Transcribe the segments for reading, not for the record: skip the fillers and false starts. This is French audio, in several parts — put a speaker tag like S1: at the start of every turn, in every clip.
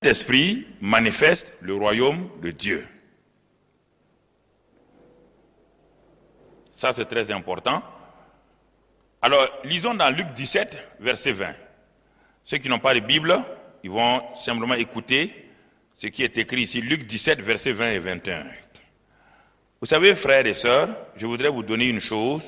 S1: Saint-Esprit manifeste le royaume de Dieu. Ça, c'est très important. Alors, lisons dans Luc 17, verset 20. Ceux qui n'ont pas de Bible, ils vont simplement écouter ce qui est écrit ici. Luc 17, verset 20 et 21. Vous savez, frères et sœurs, je voudrais vous donner une chose.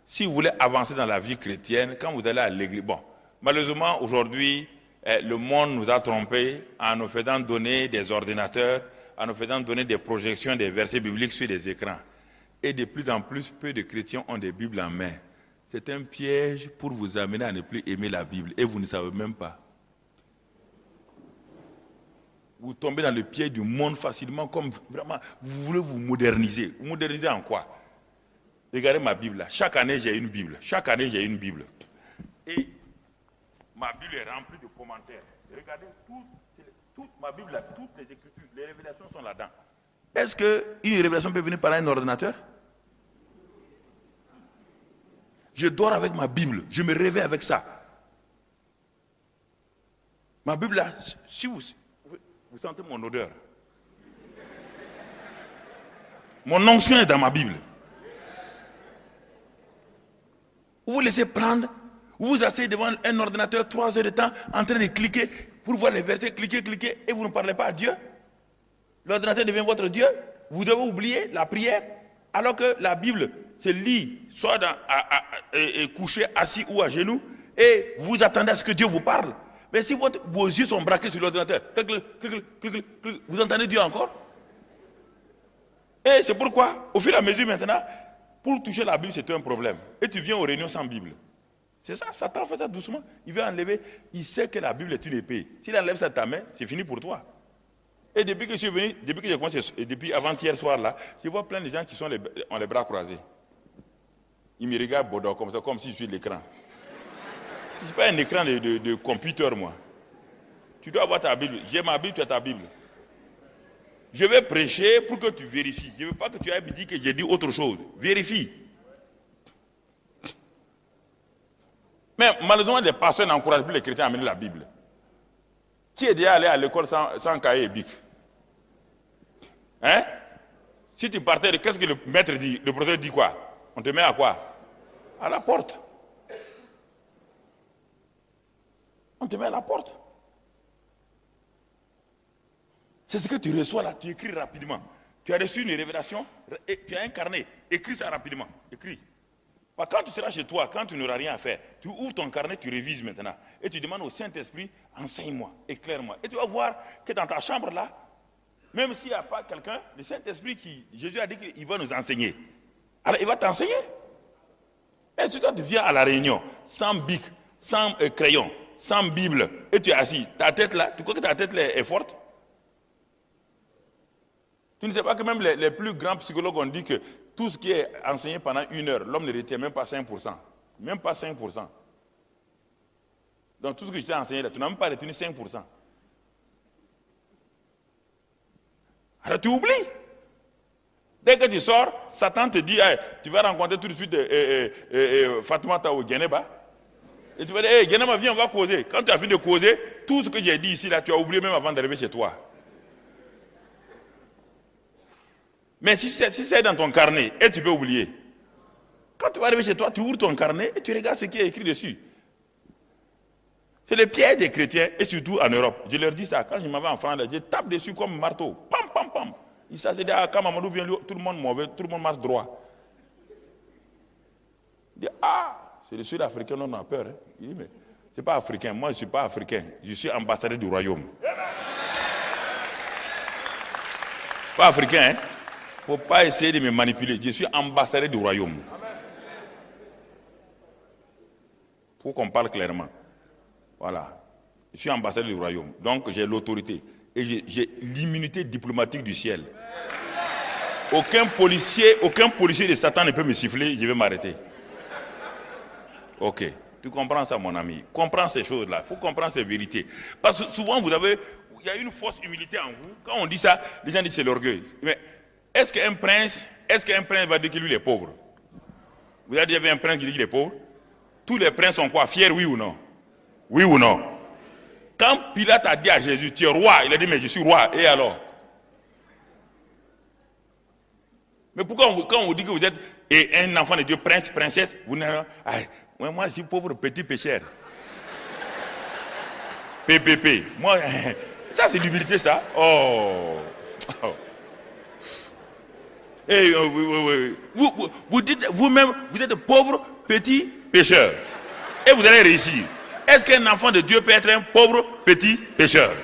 S1: Si vous voulez avancer dans la vie chrétienne, quand vous allez à l'église... Bon, malheureusement, aujourd'hui, le monde nous a trompés en nous faisant donner des ordinateurs, en nous faisant donner des projections, des versets bibliques sur des écrans. Et de plus en plus, peu de chrétiens ont des Bibles en main. C'est un piège pour vous amener à ne plus aimer la Bible. Et vous ne savez même pas. Vous tombez dans le piège du monde facilement, comme vraiment, vous voulez vous moderniser. Vous moderniser en quoi? Regardez ma Bible là. Chaque année, j'ai une Bible. Chaque année, j'ai une Bible. Et ma Bible est remplie de commentaires. Regardez, toute ma Bible là, toutes les Écritures, les révélations sont là-dedans. Est-ce qu'une révélation peut venir par un ordinateur? Je dors avec ma Bible, je me réveille avec ça. Ma Bible là, si vous sentez mon odeur. Mon onction est dans ma Bible. Vous vous laissez prendre, vous vous asseyez devant un ordinateur 3 heures de temps en train de cliquer pour voir les versets, cliquer, et vous ne parlez pas à Dieu. L'ordinateur devient votre Dieu. Vous avez oublié la prière, alors que la Bible se lit, soit couché, assis ou à genoux, et vous attendez à ce que Dieu vous parle. Mais si vos yeux sont braqués sur l'ordinateur, vous entendez Dieu encore? Et c'est pourquoi, au fur et à mesure maintenant, pour toucher la Bible, c'est un problème. Et tu viens aux réunions sans Bible. C'est ça, Satan fait ça doucement. Il veut enlever, il sait que la Bible est une épée. S'il enlève ça de ta main, c'est fini pour toi. Et depuis que je suis venu, depuis que j'ai commencé, et depuis avant-hier soir là, je vois plein de gens qui ont les bras croisés. Ils me regardent Bodo comme ça, comme si je suis l'écran. Ce n'est pas un écran de computer, moi. Tu dois avoir ta Bible. J'ai ma Bible, tu as ta Bible. Je vais prêcher pour que tu vérifies. Je ne veux pas que tu ailles me dire que j'ai dit autre chose. Vérifie. Mais malheureusement, les pasteurs n'encouragent plus les chrétiens à amener la Bible. Qui est déjà allé à l'école sans cahier et bic? Hein? Si tu partais, qu'est-ce que le maître dit? Le professeur dit quoi? On te met à quoi? À la porte. On te met à la porte. C'est ce que tu reçois là, tu écris rapidement. Tu as reçu une révélation, et tu as un carnet, écris ça rapidement, écris. Quand tu seras chez toi, quand tu n'auras rien à faire, tu ouvres ton carnet, tu révises maintenant. Et tu demandes au Saint-Esprit, enseigne-moi, éclaire-moi. Et tu vas voir que dans ta chambre là, même s'il n'y a pas quelqu'un, le Saint-Esprit Jésus a dit qu'il va nous enseigner. Alors il va t'enseigner. Et si toi tu viens à la réunion, sans bic, sans crayon, sans Bible, et tu es assis, ta tête là, tu crois que ta tête là est forte? Tu ne sais pas que même les plus grands psychologues ont dit que tout ce qui est enseigné pendant 1 heure, l'homme ne retient même pas 5%. Même pas 5%. Donc tout ce que je t'ai enseigné là, tu n'as même pas retenu 5%. Alors tu oublies. Dès que tu sors, Satan te dit, hey, tu vas rencontrer tout de suite Fatoumata ou Geneba. Et tu vas dire, hey, Geneba, viens, on va causer. Quand tu as fini de causer, tout ce que j'ai dit ici, là, tu as oublié même avant d'arriver chez toi. Mais si c'est dans ton carnet, et tu peux oublier. Quand tu vas arriver chez toi, tu ouvres ton carnet et tu regardes ce qui est écrit dessus. C'est le piège des chrétiens, et surtout en Europe. Je leur dis ça, quand je m'avais en France, je tape dessus comme marteau. Pam, pam, pam. Ils s'est dit, quand Mamadou vient, tout le monde mauvais, tout le monde marche droit. Il dit, c'est le Sud-Africain, on a peur. Hein. Il dit, mais c'est pas africain, moi je ne suis pas africain, je suis ambassadeur du royaume. Pas africain, hein. Il ne faut pas essayer de me manipuler. Je suis ambassadeur du royaume. Il faut qu'on parle clairement. Voilà. Je suis ambassadeur du royaume. Donc j'ai l'autorité. Et j'ai l'immunité diplomatique du ciel. Aucun policier de Satan ne peut me siffler, je vais m'arrêter. Ok. Tu comprends ça, mon ami? Comprends ces choses-là. Il faut comprendre ces vérités. Parce que souvent, il y a une fausse humilité en vous. Quand on dit ça, les gens disent c'est l'orgueil. Mais est-ce qu'un prince va dire que lui il est pauvre? Vous avez déjà vu un prince qui dit qu'il est pauvre? Tous les princes sont quoi? Fiers, oui ou non? Oui ou non? Quand Pilate a dit à Jésus, tu es roi, il a dit, mais je suis roi. Et alors? Mais pourquoi quand on vous dit que vous êtes un enfant de Dieu, prince, princesse, vous n'avez pas... Moi, je suis pauvre petit pécheur. PPP. Moi, ça c'est l'humilité, ça. Oh. Et, vous dites vous-même, vous êtes pauvre petit pécheur. Et vous allez réussir. Est-ce qu'un enfant de Dieu peut être un pauvre petit pécheur?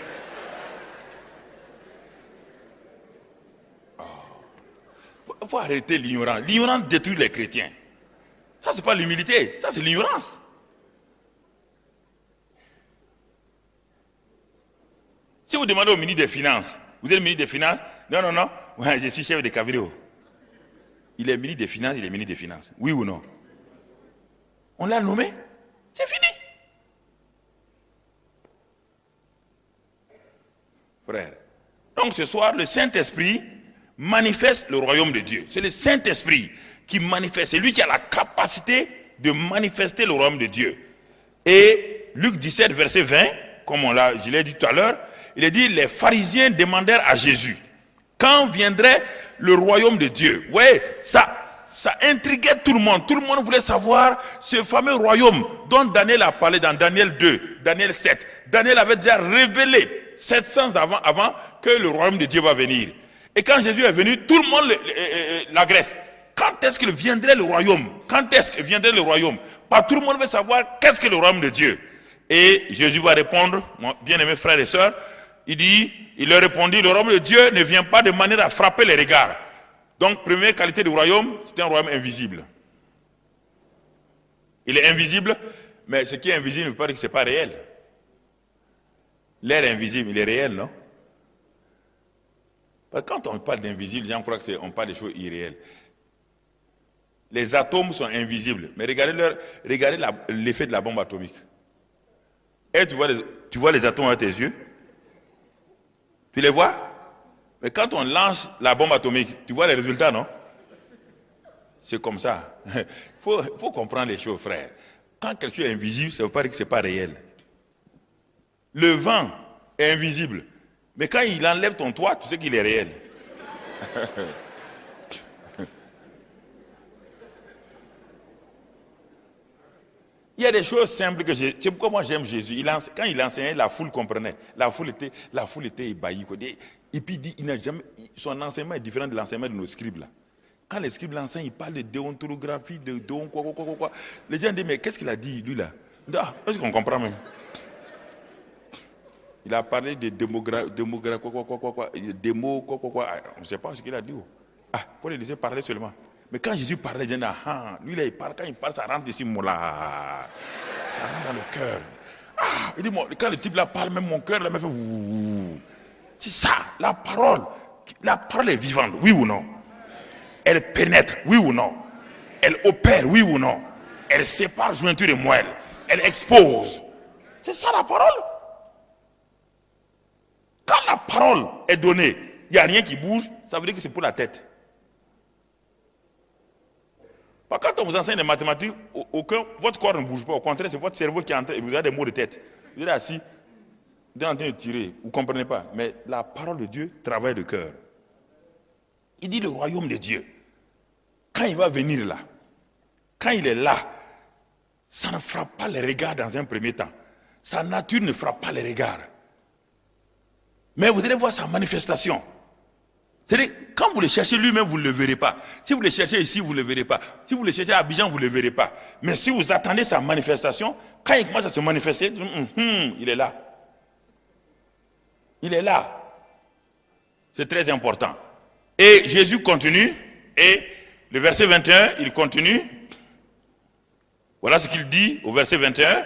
S1: Il faut arrêter l'ignorance. L'ignorance détruit les chrétiens. Ça, c'est pas l'humilité, ça, c'est l'ignorance. Si vous demandez au ministre des Finances, vous êtes ministre des Finances? Non, non, non, ouais, je suis chef de cabinet. Il est ministre des Finances, il est ministre des Finances. Oui ou non? On l'a nommé, c'est fini. Frère. Donc ce soir, le Saint-Esprit manifeste le royaume de Dieu. C'est le Saint-Esprit qui manifeste. C'est lui qui a la capacité de manifester le royaume de Dieu. Et Luc 17, verset 20, comme je l'ai dit tout à l'heure, il est dit, les pharisiens demandèrent à Jésus, quand viendrait le royaume de Dieu? Vous voyez, ça intriguait tout le monde. Tout le monde voulait savoir ce fameux royaume dont Daniel a parlé dans Daniel 2, Daniel 7. Daniel avait déjà révélé 700 avant que le royaume de Dieu va venir. Et quand Jésus est venu, tout le monde l'agresse. Quand est-ce qu'il viendrait le royaume? Quand est-ce qu'il viendrait le royaume? Pas tout le monde veut savoir qu'est-ce que le royaume de Dieu. Et Jésus va répondre, mon bien-aimés frères et sœurs, il leur répondit, le royaume de Dieu ne vient pas de manière à frapper les regards. Donc, première qualité du royaume, c'est un royaume invisible. Il est invisible, mais ce qui est invisible ne veut pas dire que ce n'est pas réel. L'air invisible, il est réel, non? Parce que quand on parle d'invisible, les gens croient qu'on parle des choses irréelles. Les atomes sont invisibles, mais regardez l'effet de la bombe atomique. Et tu vois les atomes avec tes yeux? Tu les vois? Mais quand on lance la bombe atomique, tu vois les résultats, non? C'est comme ça. Il faut comprendre les choses, frère. Quand quelque chose est invisible, ça ne veut pas dire que ce n'est pas réel. Le vent est invisible. Mais quand il enlève ton toit, tu sais qu'il est réel. Il y a des choses simples que c'est pourquoi moi j'aime Jésus. Quand il enseignait, la foule comprenait. La foule était ébahie. Et puis son enseignement est différent de l'enseignement de nos scribes là. Quand les scribes l'enseignent, ils parlent de déontologie, de quoi. Les gens disent, mais qu'est-ce qu'il a dit, lui là? Est-ce qu'on comprend même? Il a parlé de on ne sait pas ce qu'il a dit. Pour les laisser parler seulement. Mais quand Jésus parlait, lui là, quand il parle, ça rentre ici, là. Ça rentre dans le cœur. Il dit, quand le type là parle, même mon cœur, là, me fait ouh. C'est ça, la parole est vivante, oui ou non? Elle pénètre, oui ou non? Elle opère, oui ou non? Elle sépare jointure et moelle. Elle expose. C'est ça la parole. Quand la parole est donnée, il n'y a rien qui bouge, ça veut dire que c'est pour la tête. Quand on vous enseigne les mathématiques, votre corps ne bouge pas. Au contraire, c'est votre cerveau qui est en train, vous avez des mots de tête. Vous êtes assis, vous êtes en train de tirer, vous ne comprenez pas. Mais la parole de Dieu travaille le cœur. Il dit le royaume de Dieu. Quand il va venir là, quand il est là, ça ne frappe pas les regards dans un premier temps. Sa nature ne frappe pas les regards. Mais vous allez voir sa manifestation. C'est-à-dire, quand vous le cherchez lui-même, vous ne le verrez pas. Si vous le cherchez ici, vous ne le verrez pas. Si vous le cherchez à Abidjan, vous ne le verrez pas. Mais si vous attendez sa manifestation, quand il commence à se manifester, il est là. Il est là. C'est très important. Et Jésus continue, et le verset 21, il continue. Voilà ce qu'il dit au verset 21.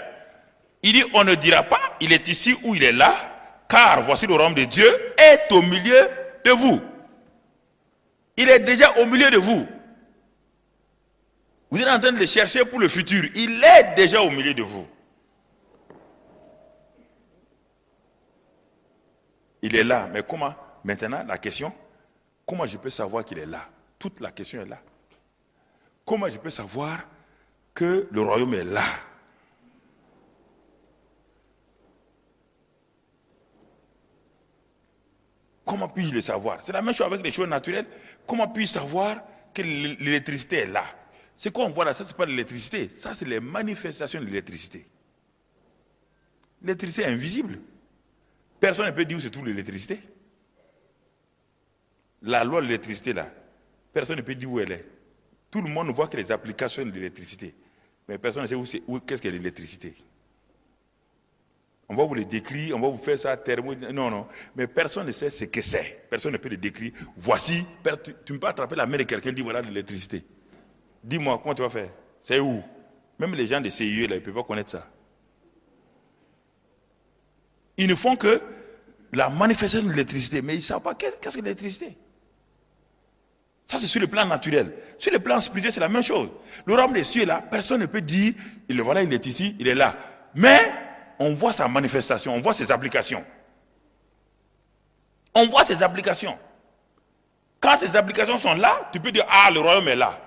S1: Il dit, on ne dira pas, il est ici ou il est là, car voici le royaume de Dieu est au milieu de vous. Il est déjà au milieu de vous. Vous êtes en train de le chercher pour le futur. Il est déjà au milieu de vous. Il est là. Mais comment? Maintenant, la question, comment je peux savoir qu'il est là? Toute la question est là. Comment je peux savoir que le royaume est là? Comment puis-je le savoir? C'est la même chose avec les choses naturelles. Comment puis-je savoir que l'électricité est là? Ce qu'on voit là, ça, ce n'est pas de l'électricité. Ça, c'est les manifestations de l'électricité. L'électricité est invisible. Personne ne peut dire où se trouve l'électricité. La loi de l'électricité, là, personne ne peut dire où elle est. Tout le monde voit que les applications de l'électricité. Mais personne ne sait qu'est-ce que l'électricité. On va vous le décrire, on va vous faire ça, non, non. Mais personne ne sait ce que c'est. Personne ne peut le décrire. Voici, tu ne peux pas attraper la main de quelqu'un et dire voilà l'électricité. Dis-moi, comment tu vas faire? C'est où? Même les gens de CIE, là, ils ne peuvent pas connaître ça. Ils ne font que la manifestation de l'électricité, mais ils ne savent pas qu'est-ce que l'électricité. Ça, c'est sur le plan naturel. Sur le plan spirituel, c'est la même chose. Le royaume des cieux, là, personne ne peut dire, voilà, il est ici, il est là. Mais on voit sa manifestation, on voit ses applications. On voit ses applications. Quand ces applications sont là, tu peux dire, ah, le royaume est là.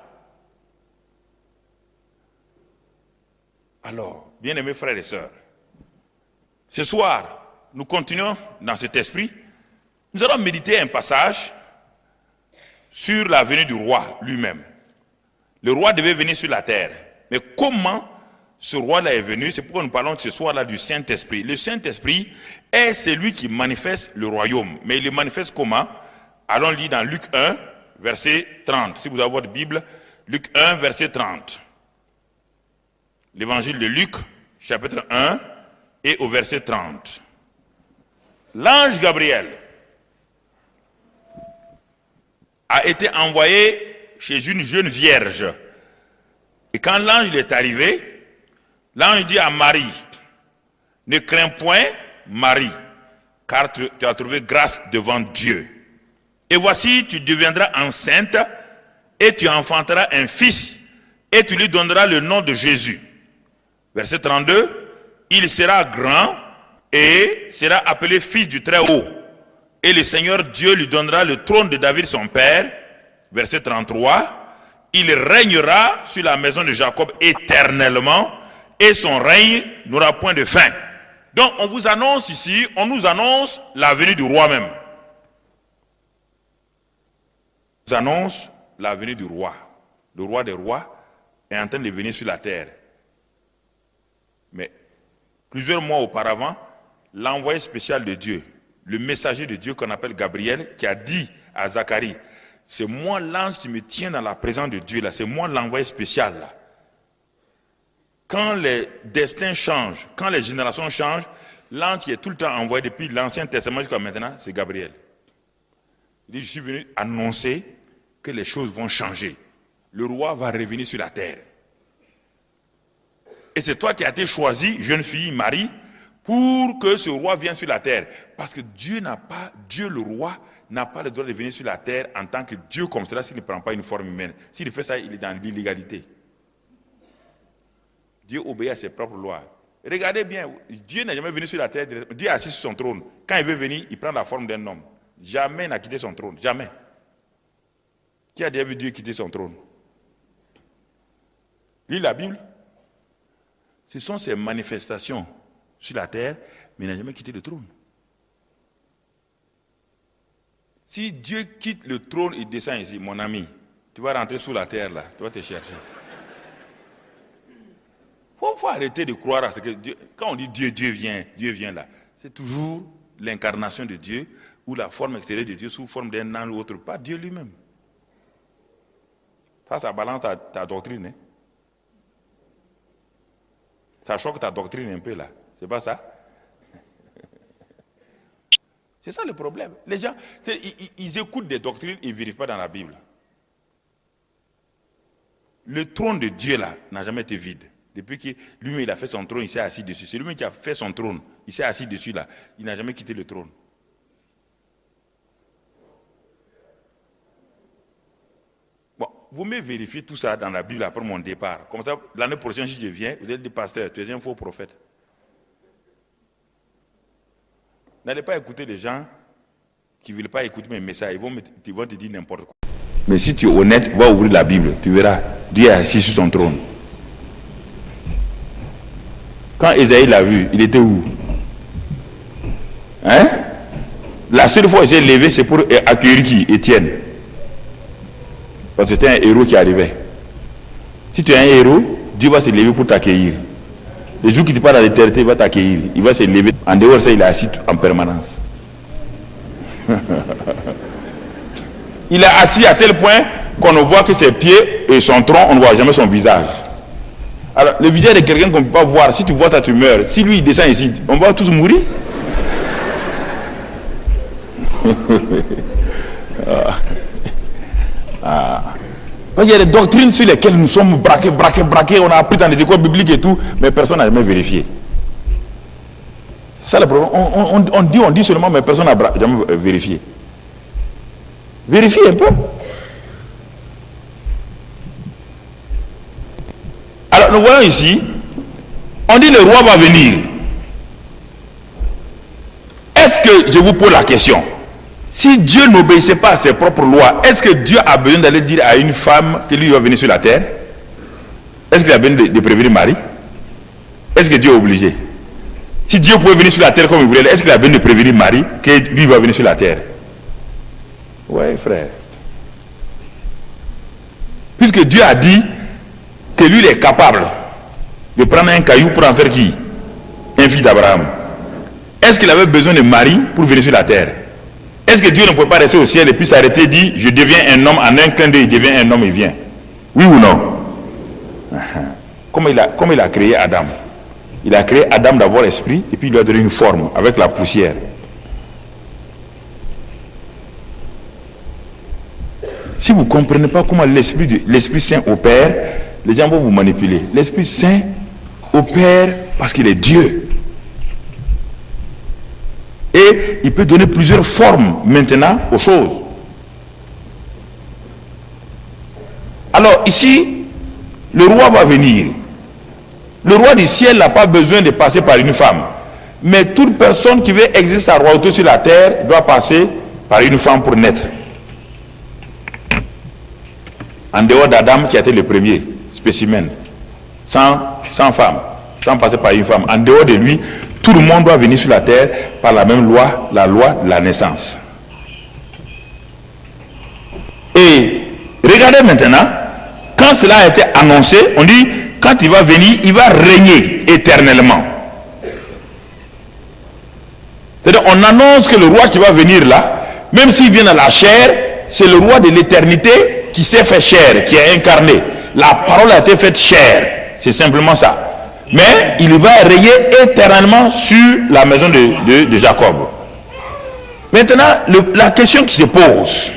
S1: Alors, bien-aimés frères et sœurs, ce soir, nous continuons dans cet esprit. Nous allons méditer un passage sur la venue du roi lui-même. Le roi devait venir sur la terre. Mais comment ce roi-là est venu? C'est pourquoi nous parlons ce soir-là du Saint-Esprit. Le Saint-Esprit est celui qui manifeste le royaume. Mais il le manifeste comment? Allons lire dans Luc 1, verset 30. Si vous avez votre Bible, Luc 1, verset 30. L'évangile de Luc, chapitre 1, et au verset 30. L'ange Gabriel a été envoyé chez une jeune vierge. Et quand l'ange est arrivé, l'ange dit à Marie, ne crains point, Marie, car tu as trouvé grâce devant Dieu. Et voici, tu deviendras enceinte, et tu enfanteras un fils, et tu lui donneras le nom de Jésus. Verset 32, il sera grand, et sera appelé fils du Très-Haut. Et le Seigneur Dieu lui donnera le trône de David son père. Verset 33. Il régnera sur la maison de Jacob éternellement et son règne n'aura point de fin. Donc on vous annonce ici, on nous annonce la venue du roi même. On nous annonce la venue du roi. Le roi des rois est en train de venir sur la terre. Mais plusieurs mois auparavant, l'envoyé spécial de Dieu, le messager de Dieu qu'on appelle Gabriel, qui a dit à Zacharie, c'est moi l'ange qui me tient dans la présence de Dieu là, c'est moi l'envoyé spécial là. Quand les destins changent, quand les générations changent, l'ange qui est tout le temps envoyé depuis l'Ancien Testament jusqu'à maintenant, c'est Gabriel. Il dit, je suis venu annoncer que les choses vont changer. Le roi va revenir sur la terre. Et c'est toi qui as été choisi, jeune fille, Marie, pour que ce roi vienne sur la terre. Parce que Dieu le roi, n'a pas le droit de venir sur la terre en tant que Dieu comme cela s'il ne prend pas une forme humaine. S'il fait ça, il est dans l'illégalité. Dieu obéit à ses propres lois. Regardez bien, Dieu n'est jamais venu sur la terre, Dieu est assis sur son trône. Quand il veut venir, il prend la forme d'un homme. Jamais il n'a quitté son trône, jamais. Qui a déjà vu Dieu quitter son trône? Lis la Bible. Ce sont ces manifestations sur la terre, mais il n'a jamais quitté le trône. Si Dieu quitte le trône et descend ici, mon ami, tu vas rentrer sous la terre là, tu vas te chercher. Il faut arrêter de croire à ce que Dieu. Quand on dit Dieu vient là, c'est toujours l'incarnation de Dieu ou la forme extérieure de Dieu sous forme d'un ange ou autre, pas Dieu lui-même. Ça balance ta doctrine. Hein? Ça choque ta doctrine un peu là. C'est pas ça? C'est ça le problème. Les gens, ils écoutent des doctrines, ils ne vérifient pas dans la Bible. Le trône de Dieu là n'a jamais été vide. Depuis que lui-même il a fait son trône, il s'est assis dessus. C'est lui-même qui a fait son trône, il s'est assis dessus là. Il n'a jamais quitté le trône. Bon, vous me vérifiez tout ça dans la Bible après mon départ. Comme ça, l'année prochaine, si je viens, vous êtes des pasteurs, tu es un faux prophète. N'allez pas écouter les gens qui ne veulent pas écouter mes messages. Ils vont te dire n'importe quoi. Mais si tu es honnête, va ouvrir la Bible. Tu verras, Dieu est assis sur son trône. Quand Ésaïe l'a vu, il était où? Hein? La seule fois où il s'est levé, c'est pour accueillir qui? Étienne. Parce que c'était un héros qui arrivait. Si tu es un héros, Dieu va se lever pour t'accueillir. Le jour qu'il te parle à l'éternité, il va t'accueillir. Il va se lever. En dehors de ça, il est assis en permanence. Il est assis à tel point qu'on ne voit que ses pieds et son tronc, on ne voit jamais son visage. Alors, le visage de quelqu'un qu'on ne peut pas voir, si tu vois ça, tu meurs. Si lui, il descend ici, on va tous mourir. Il y a des doctrines sur lesquelles nous sommes braqués. On a appris dans les écoles bibliques et tout, mais personne n'a jamais vérifié. C'est ça le problème. On dit seulement, mais personne n'a jamais vérifié. Vérifiez un peu. Alors nous voyons ici, on dit le roi va venir. Est-ce que, je vous pose la question, si Dieu n'obéissait pas à ses propres lois, est-ce que Dieu a besoin d'aller dire à une femme que lui va venir sur la terre? Est-ce qu'il a besoin de prévenir Marie? Est-ce que Dieu est obligé? Si Dieu pouvait venir sur la terre comme il voulait, est-ce qu'il a besoin de prévenir Marie que lui va venir sur la terre? Oui, frère. Puisque Dieu a dit que lui il est capable de prendre un caillou pour en faire qui? Un fils d'Abraham. Est-ce qu'il avait besoin de Marie pour venir sur la terre? Est-ce que Dieu ne pouvait pas rester au ciel et puis s'arrêter et dire je deviens un homme, en un clin d'œil il devient un homme et vient? Oui ou non? Comme il a créé Adam. Il a créé Adam d'abord esprit et puis il lui a donné une forme avec la poussière. Si vous ne comprenez pas comment l'Esprit Saint opère, les gens vont vous manipuler. L'Esprit Saint opère parce qu'il est Dieu. Et il peut donner plusieurs formes maintenant aux choses. Alors ici, le roi va venir. Le roi du ciel n'a pas besoin de passer par une femme. Mais toute personne qui veut exercer sa royauté sur la terre doit passer par une femme pour naître. En dehors d'Adam qui a été le premier spécimen, sans femme, sans passer par une femme. En dehors de lui, tout le monde doit venir sur la terre par la même loi, la loi de la naissance. Et regardez maintenant, quand cela a été annoncé, on dit, quand il va venir, il va régner éternellement. C'est-à-dire, on annonce que le roi qui va venir là, même s'il vient dans la chair, c'est le roi de l'éternité qui s'est fait chair, qui est incarné. La parole a été faite chair. C'est simplement ça. Mais il va régner éternellement sur la maison de Jacob. Maintenant, la question qui se pose,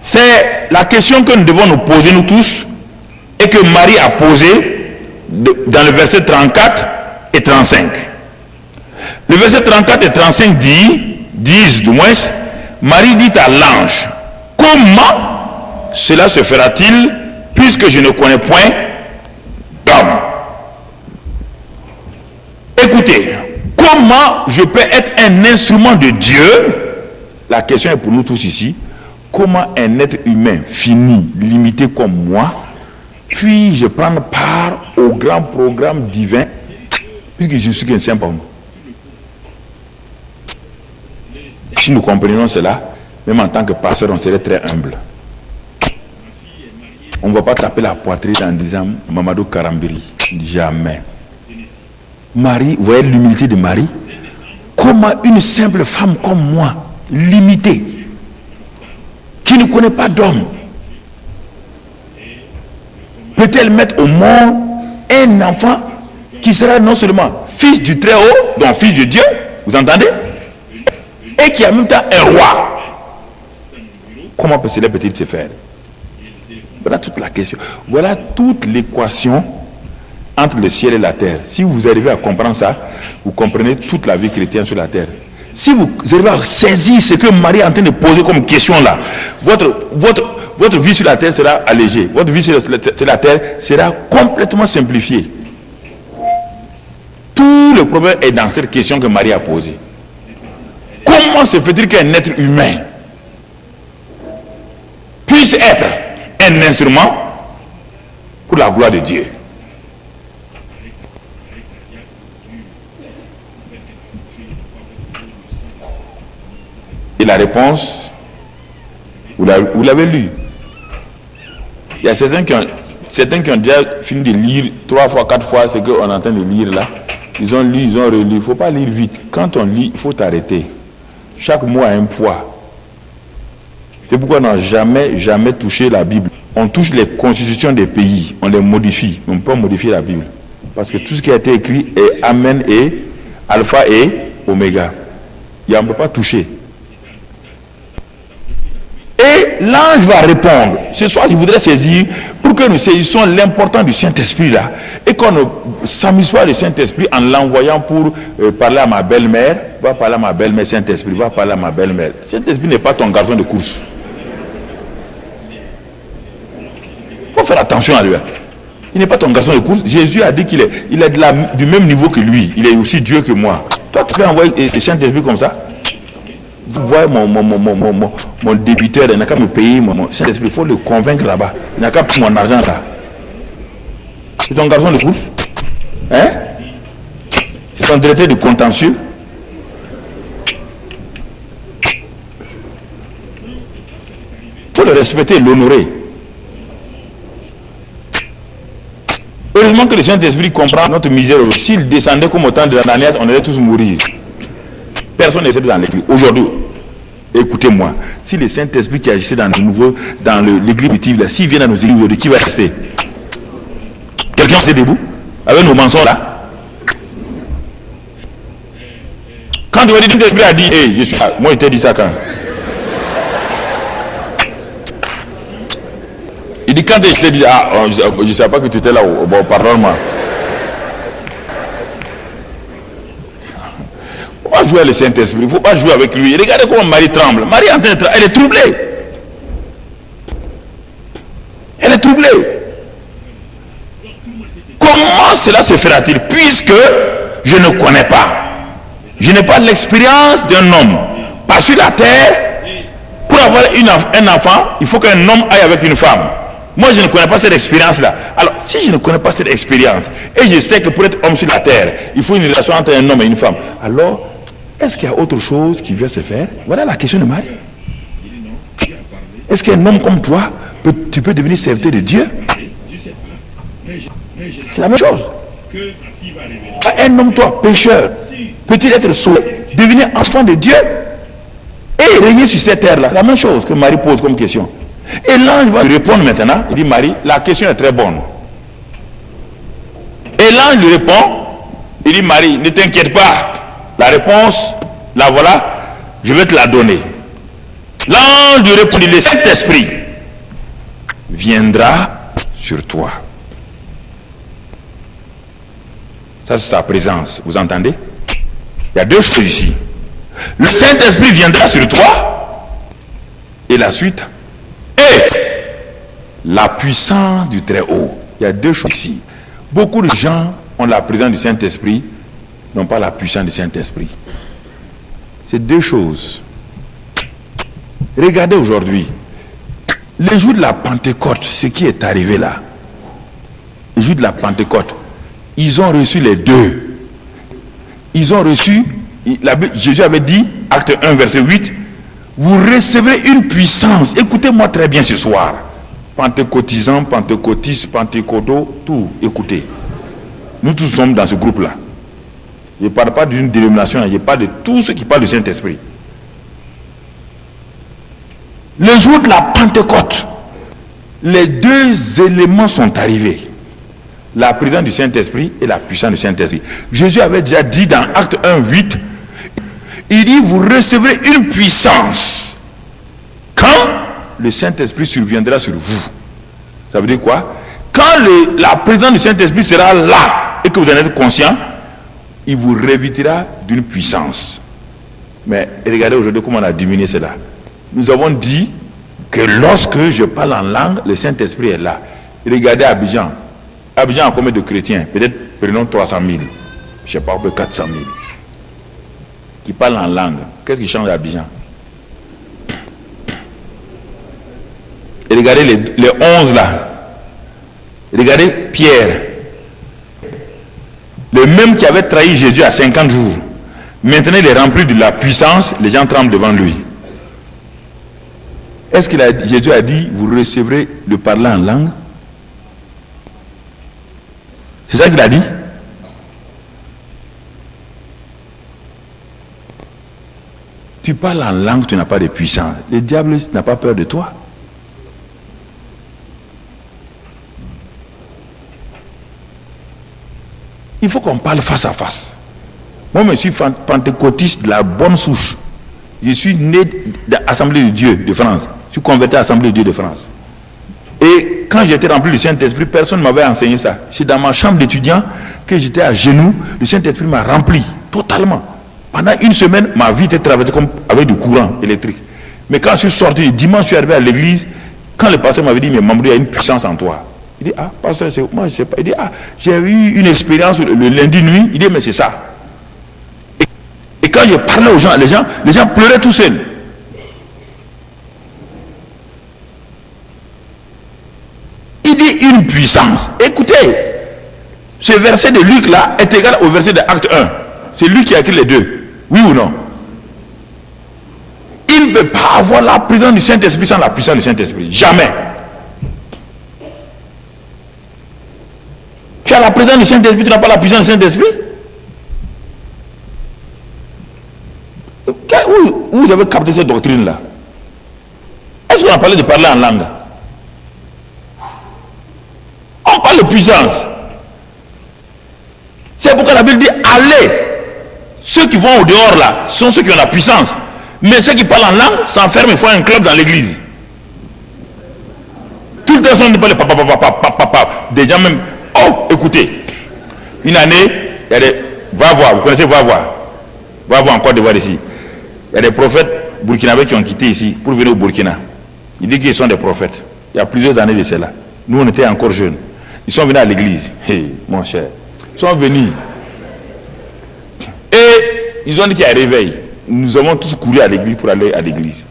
S1: c'est la question que nous devons nous poser nous tous et que Marie a posée dans le verset 34 et 35. Le verset 34 et 35 disent du moins, Marie dit à l'ange, comment cela se fera-t-il puisque je ne connais point d'homme? Écoutez, comment je peux être un instrument de Dieu? La question est pour nous tous ici. Comment un être humain fini, limité comme moi, puis-je prendre part au grand programme divin puisque je suis qu'un simple homme? Si nous comprenons cela, même en tant que pasteur, on serait très humble. On ne va pas taper la poitrine en disant Mamadou Karambiri. Jamais. Marie, vous voyez l'humilité de Marie? Comment une simple femme comme moi, limitée, qui ne connaît pas d'homme, peut-elle mettre au monde un enfant qui sera non seulement fils du Très-Haut, donc fils de Dieu, vous entendez? Et qui en même temps un roi? Comment cela peut-il se faire? Voilà toute la question. Voilà toute l'équation entre le ciel et la terre. Si vous arrivez à comprendre ça, vous comprenez toute la vie chrétienne sur la terre. Si vous arrivez à saisir ce que Marie est en train de poser comme question là, votre vie sur la terre sera allégée. Votre vie sur la terre sera complètement simplifiée. Tout le problème est dans cette question que Marie a posée. Comment se fait-il qu'un être humain puisse être un instrument pour la gloire de Dieu? Et la réponse, vous l'avez lu. Il y a certains qui ont déjà fini de lire 3 fois, 4 fois ce qu'on est en train de lire là. Ils ont lu, ils ont relu. Il ne faut pas lire vite. Quand on lit, il faut arrêter. Chaque mot a un poids. C'est pourquoi on n'a jamais touché la Bible. On touche les constitutions des pays, on les modifie. On ne peut pas modifier la Bible. Parce que tout ce qui a été écrit est Amen et Alpha et Oméga. On ne peut pas toucher. Et l'ange va répondre. Ce soir, je voudrais saisir, pour que nous saisissions l'importance du Saint-Esprit là, et qu'on ne s'amuse pas le Saint-Esprit en l'envoyant pour parler à ma belle-mère. Va parler à ma belle-mère, Saint-Esprit, va parler à ma belle-mère. Saint-Esprit n'est pas ton garçon de course. Il faut faire attention à lui. Il n'est pas ton garçon de course. Jésus a dit qu'il est du même niveau que lui. Il est aussi Dieu que moi. Toi, tu peux envoyer le Saint-Esprit comme ça? Vous voyez mon débiteur, il n'a qu'à me payer mon Saint-Esprit. Il faut le convaincre là-bas. Il n'a qu'à prendre mon argent là. C'est ton garçon de course? Hein? C'est ton directeur de contentieux? Il faut le respecter, l'honorer. Heureusement que le Saint-Esprit comprend notre misère. S'il descendait comme au temps de l'Ananias, on allait tous mourir. Personne n'est dans l'église. Aujourd'hui, écoutez-moi, si le Saint-Esprit qui agissait dans l'église primitive, s'il vient dans nos églises aujourd'hui, qui va rester? Quelqu'un s'est debout avec nos mensonges là? Quand tu vas dire, le Saint-Esprit a dit, hey, moi je t'ai dit ça quand? Il dit, quand je t'ai dit, je ne savais pas que tu étais là, bon, pardonne-moi. Il ne faut pas jouer avec le Saint-Esprit, il ne faut pas jouer avec lui. Regardez comment Marie tremble. Marie est en train de trembler, elle est troublée. Elle est troublée. Comment cela se fera-t-il? Puisque je ne connais pas. Je n'ai pas l'expérience d'un homme. Pas sur la terre, pour avoir un enfant, il faut qu'un homme aille avec une femme. Moi, je ne connais pas cette expérience-là. Alors, si je ne connais pas cette expérience, et je sais que pour être homme sur la terre, il faut une relation entre un homme et une femme, alors, est-ce qu'il y a autre chose qui vient se faire? Voilà la question de Marie. Est-ce qu'un homme comme toi, tu peux devenir serviteur de Dieu? C'est la même chose. Un homme, toi, pécheur, peut-il être sauvé, devenir enfant de Dieu et régner sur cette terre-là? C'est la même chose que Marie pose comme question. Et l'ange va répondre maintenant. Il dit, Marie, la question est très bonne. Et l'ange lui répond. Il dit, Marie, ne t'inquiète pas. La réponse, la voilà. Je vais te la donner. L'ange lui répondit, le Saint-Esprit viendra sur toi. Ça, c'est sa présence. Vous entendez? Il y a 2 choses ici. Le Saint-Esprit viendra sur toi. Et la suite, et la puissance du Très-Haut. Il y a 2 choses ici. Beaucoup de gens ont la présence du Saint-Esprit, n'ont pas la puissance du Saint-Esprit. C'est 2 choses. Regardez aujourd'hui, le jour de la Pentecôte, ce qui est arrivé là, le jour de la Pentecôte, ils ont reçu les 2. Ils ont reçu, Jésus avait dit, acte 1, verset 8, vous recevrez une puissance. Écoutez-moi très bien ce soir. Pentecôtisants, pentecôtistes, pentecôtos, tout, écoutez. Nous tous sommes dans ce groupe-là. Je ne parle pas d'une dénomination, je parle de tous ceux qui parlent du Saint-Esprit. Le jour de la Pentecôte, les 2 éléments sont arrivés. La présence du Saint-Esprit et la puissance du Saint-Esprit. Jésus avait déjà dit dans acte 1, 8, il dit, vous recevrez une puissance quand le Saint-Esprit surviendra sur vous. Ça veut dire quoi? Quand la présence du Saint-Esprit sera là et que vous en êtes conscient, il vous revêtira d'une puissance. Mais regardez aujourd'hui comment on a diminué cela. Nous avons dit que lorsque je parle en langue, le Saint-Esprit est là. Regardez Abidjan. Abidjan a combien de chrétiens? Peut-être, prenons 300 000. Je ne sais pas, peut-être 400 000. Qui parlent en langue. Qu'est-ce qui change à Abidjan? Et regardez les 11 là. Regardez Pierre. Le même qui avait trahi Jésus à 50 jours. Maintenant il est rempli de la puissance, les gens tremblent devant lui. Est-ce que Jésus a dit, vous recevrez le parler en langue? C'est ça qu'il a dit? Tu parles en langue, tu n'as pas de puissance. Le diable n'a pas peur de toi. Il faut qu'on parle face à face. Moi, je suis pentecôtiste de la bonne souche. Je suis né de l'Assemblée de Dieu de France. Je suis converti à l'Assemblée de Dieu de France. Et quand j'étais rempli du Saint-Esprit, personne ne m'avait enseigné ça. C'est dans ma chambre d'étudiant que j'étais à genoux. Le Saint-Esprit m'a rempli totalement. Pendant une semaine, ma vie était traversée comme avec du courant électrique. Mais quand je suis sorti, le dimanche, je suis arrivé à l'église. Quand le pasteur m'avait dit, mais Mamadou, il y a une puissance en toi. Il dit, ah, pasteur, moi je ne sais pas. Il dit, ah, j'ai eu une expérience le lundi nuit. Il dit, mais c'est ça. Et quand je parlais aux gens, les gens pleuraient tout seuls. Il dit une puissance. Écoutez, ce verset de Luc là est égal au verset de Acte 1. C'est lui qui a écrit les deux. Oui ou non? Il ne peut pas avoir la présence du Saint-Esprit sans la puissance du Saint-Esprit. Jamais. Tu as la présence du Saint-Esprit, tu n'as pas la puissance du Saint-Esprit? Où vous avez capté cette doctrine-là? Est-ce qu'on a parlé de parler en langue? On parle de puissance. C'est pourquoi la Bible dit, allez. Ceux qui vont au dehors là, sont ceux qui ont la puissance. Mais ceux qui parlent en langue s'enferment et font un club dans l'église. Tout le temps, on ne parle pas. Des gens même, oh, écoutez, une année, il y a des, va voir, vous connaissez va voir en Côte d'Ivoire ici. Il y a des prophètes burkinabés qui ont quitté ici pour venir au Burkina. Ils disent qu'ils sont des prophètes. Il y a plusieurs années de cela. Nous, on était encore jeunes. Ils sont venus à l'église. Hey, mon cher. Ils sont venus. Et ils ont dit qu'il y a un réveil. Nous avons tous couru à l'église pour aller à l'église.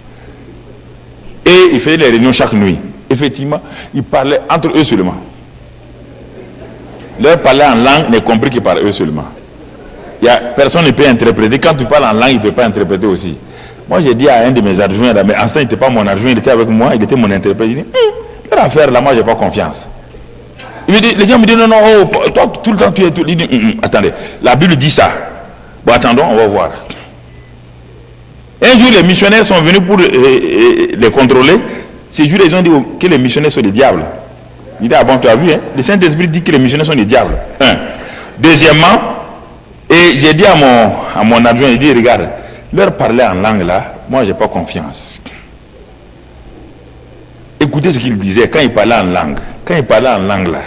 S1: Et ils faisaient les réunions chaque nuit. Effectivement, ils parlaient entre eux seulement. Leur parler en langue n'est compris que par eux seulement. Personne ne peut interpréter. Quand tu parles en langue, il ne peut pas interpréter aussi. Moi, j'ai dit à un de mes adjoints, mais en ce temps, il n'était pas mon adjoint, il était avec moi, il était mon interprète. Il dit, leur affaire là, moi, je n'ai pas confiance. Il me dit, les gens me disent, non, oh, toi, tout le temps, tu es tout. Il dit, attendez, la Bible dit ça. Bon, attendons, on va voir. Un jour, les missionnaires sont venus pour les contrôler. Ces jours, ils ont dit que les missionnaires sont des diables. Il dit, ah bon, tu as vu, hein? Le Saint-Esprit dit que les missionnaires sont des diables. Deuxièmement, et j'ai dit à mon adjoint, il dit, regarde, leur parler en langue là, moi, j'ai pas confiance. Écoutez ce qu'il disait quand il parlait en langue. Quand il parlait en langue là.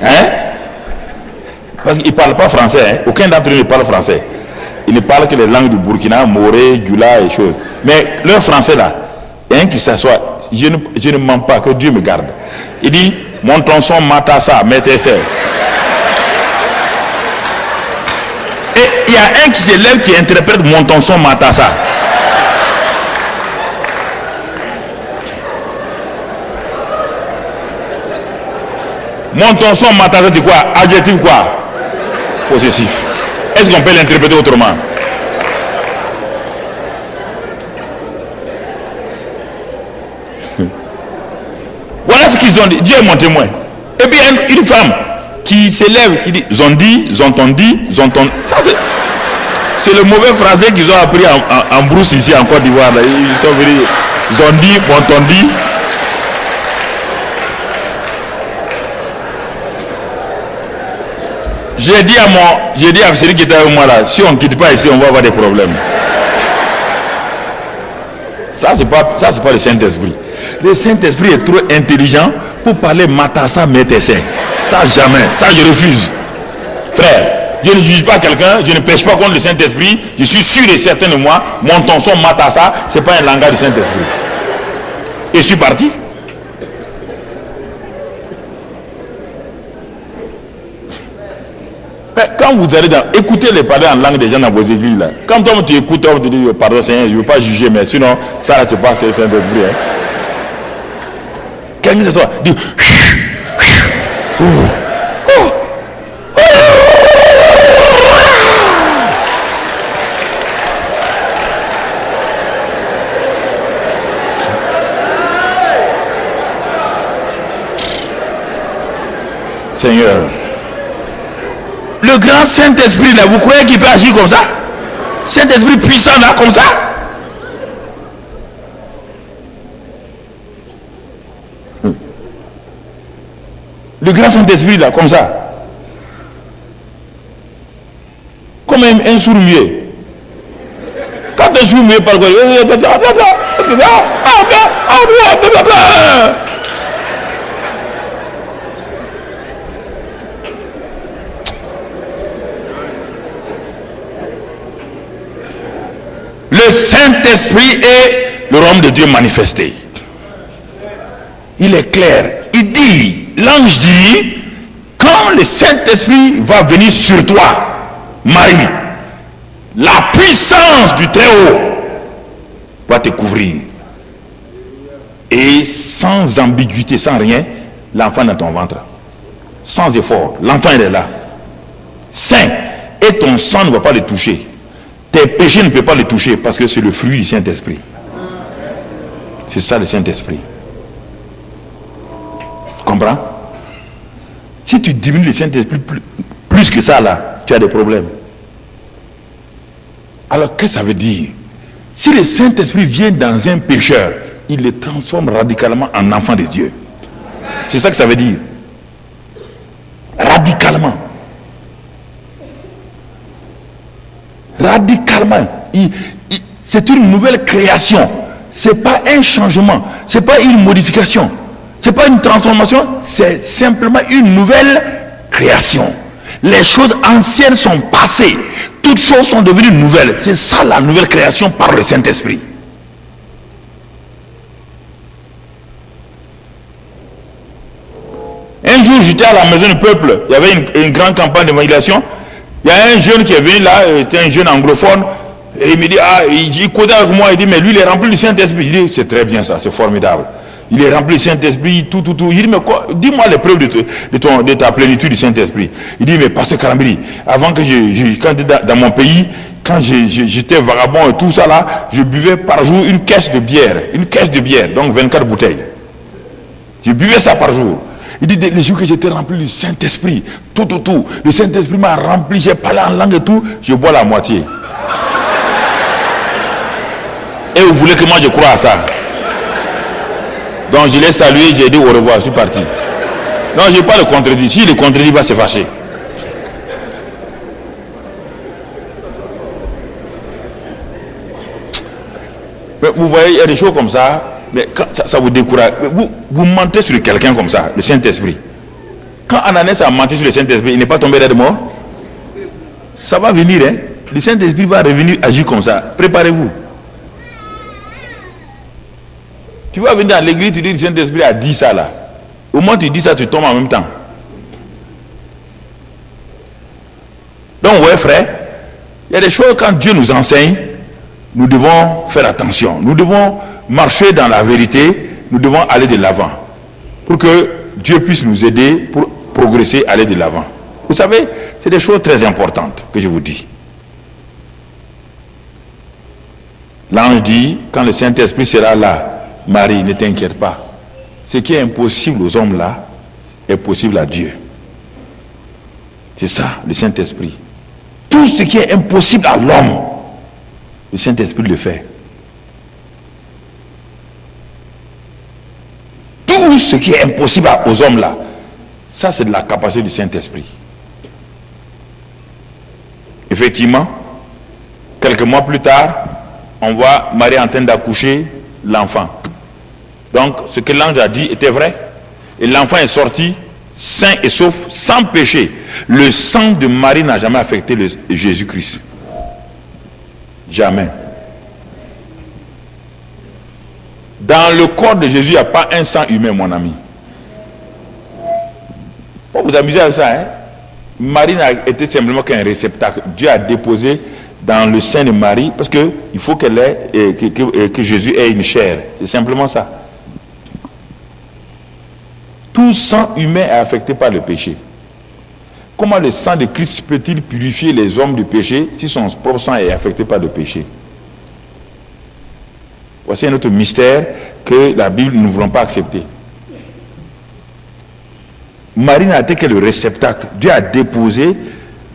S1: Hein? Parce qu'il ne parle pas français, hein? Aucun d'entre eux ne parle français. Il ne parle que les langues du Burkina, Moré, Djoula et choses. Mais leur français là, il y a un qui s'assoit, je ne mens pas, que Dieu me garde. Il dit, mon tonson matassa, mettez-se. Et il y a un qui s'élève qui interprète mon tonson matassa. Mon tonson matassa, c'est quoi? Adjectif quoi? Possessif. Est-ce qu'on peut l'interpréter autrement? Voilà ce qu'ils ont dit. Dieu est mon témoin. Et puis une femme qui s'élève, qui dit zondi, zontondi, zonton. Ça c'est le mauvais français qu'ils ont appris en brousse ici en Côte d'Ivoire. Ils sont venus zondi, bontondi. J'ai dit à celui qui était avec moi là, si on ne quitte pas ici, on va avoir des problèmes. Ça c'est pas le Saint-Esprit. Le Saint-Esprit est trop intelligent pour parler matassa métessin. Ça jamais, ça je refuse. Frère, je ne juge pas quelqu'un, je ne pêche pas contre le Saint-Esprit, je suis sûr et certain de moi, mon tonson matassa, c'est pas un langage du Saint-Esprit. Et je suis parti. Quand vous allez écoutez les parler en langue des gens dans vos églises là. Quand toi tu écoutes, on te dit pardon Seigneur, je ne veux pas juger, mais sinon ça là c'est pas c'est le Saint-Esprit. Hein. Quelqu'un s'assoit, dit Seigneur. Le grand Saint-Esprit là, vous croyez qu'il peut agir comme ça? Saint-Esprit puissant là, comme ça? Le grand Saint-Esprit là, comme ça. Comme un sourd muet. Quand un sourd muet parle, le Saint-Esprit est le royaume de Dieu manifesté. Il est clair. Il dit, l'ange dit, quand le Saint-Esprit va venir sur toi, Marie, la puissance du Très-Haut va te couvrir. Et sans ambiguïté, sans rien, l'enfant dans ton ventre. Sans effort, l'enfant il est là. Saint. Et ton sang ne va pas le toucher. Tes péchés ne peuvent pas le toucher parce que c'est le fruit du Saint-Esprit. C'est ça le Saint-Esprit. Tu comprends? Si tu diminues le Saint-Esprit plus que ça là, tu as des problèmes. Alors qu'est-ce que ça veut dire? Si le Saint-Esprit vient dans un pécheur, il le transforme radicalement en enfant de Dieu. C'est ça que ça veut dire. Radicalement. Radicalement. C'est une nouvelle création. C'est pas un changement. C'est pas une modification. C'est pas une transformation. C'est simplement une nouvelle création. Les choses anciennes sont passées. Toutes choses sont devenues nouvelles. C'est ça la nouvelle création par le Saint-Esprit. Un jour, j'étais à la maison du peuple. Il y avait une grande campagne d'évangélisation. Il y a un jeune qui est venu là, c'était un jeune anglophone. Et il me dit, il codait avec moi. Il dit, mais lui, il est rempli du Saint-Esprit. Je dis, c'est très bien ça, c'est formidable. Il est rempli du Saint-Esprit, tout. Il dit, mais quoi? Dis-moi les preuves de ta plénitude du Saint-Esprit. Il dit, mais pasteur Karambili, avant que quand j'étais dans mon pays, quand j'étais vagabond et tout ça là, je buvais par jour une caisse de bière, donc 24 bouteilles. Je buvais ça par jour. Il dit, les jours que j'étais rempli du Saint-Esprit, tout. Le Saint-Esprit m'a rempli, j'ai parlé en langue et tout, je bois la moitié. Et vous voulez que moi je croie à ça? Donc je l'ai salué, j'ai dit au revoir, je suis parti. Non, je n'ai pas le contredit. Si le contredit va se fâcher. Mais vous voyez, il y a des choses comme ça, mais quand ça vous décourage. Vous mentez sur quelqu'un comme ça, le Saint-Esprit. Quand Ananias a menti sur le Saint-Esprit, il n'est pas tombé de mort. Ça va venir, hein. Le Saint-Esprit va revenir agir comme ça. Préparez-vous. Tu vas venir dans l'église, tu dis le Saint-Esprit a dit ça là. Au moins tu dis ça, tu tombes en même temps. Donc ouais frère, il y a des choses quand Dieu nous enseigne, nous devons faire attention. Nous devons marcher dans la vérité, nous devons aller de l'avant. Pour que Dieu puisse nous aider pour progresser, aller de l'avant. Vous savez, c'est des choses très importantes que je vous dis. L'ange dit, quand le Saint-Esprit sera là, Marie, ne t'inquiète pas. Ce qui est impossible aux hommes là, est possible à Dieu. C'est ça, le Saint-Esprit. Tout ce qui est impossible à l'homme, le Saint-Esprit le fait. Tout ce qui est impossible aux hommes là, ça c'est de la capacité du Saint-Esprit. Effectivement, quelques mois plus tard, on voit Marie en train d'accoucher l'enfant. Donc, ce que l'ange a dit était vrai. Et l'enfant est sorti sain et sauf, sans péché. Le sang de Marie n'a jamais affecté Jésus-Christ. Jamais. Dans le corps de Jésus, il n'y a pas un sang humain, mon ami. Pour vous amuser avec ça, hein? Marie n'a été simplement qu'un réceptacle. Dieu a déposé dans le sein de Marie, parce qu'il faut que Jésus ait une chair. C'est simplement ça. Tout sang humain est affecté par le péché. Comment le sang de Christ peut-il purifier les hommes du péché si son propre sang est affecté par le péché? Voici un autre mystère que la Bible ne voulons pas accepter. Marie n'a été que le réceptacle. Dieu a déposé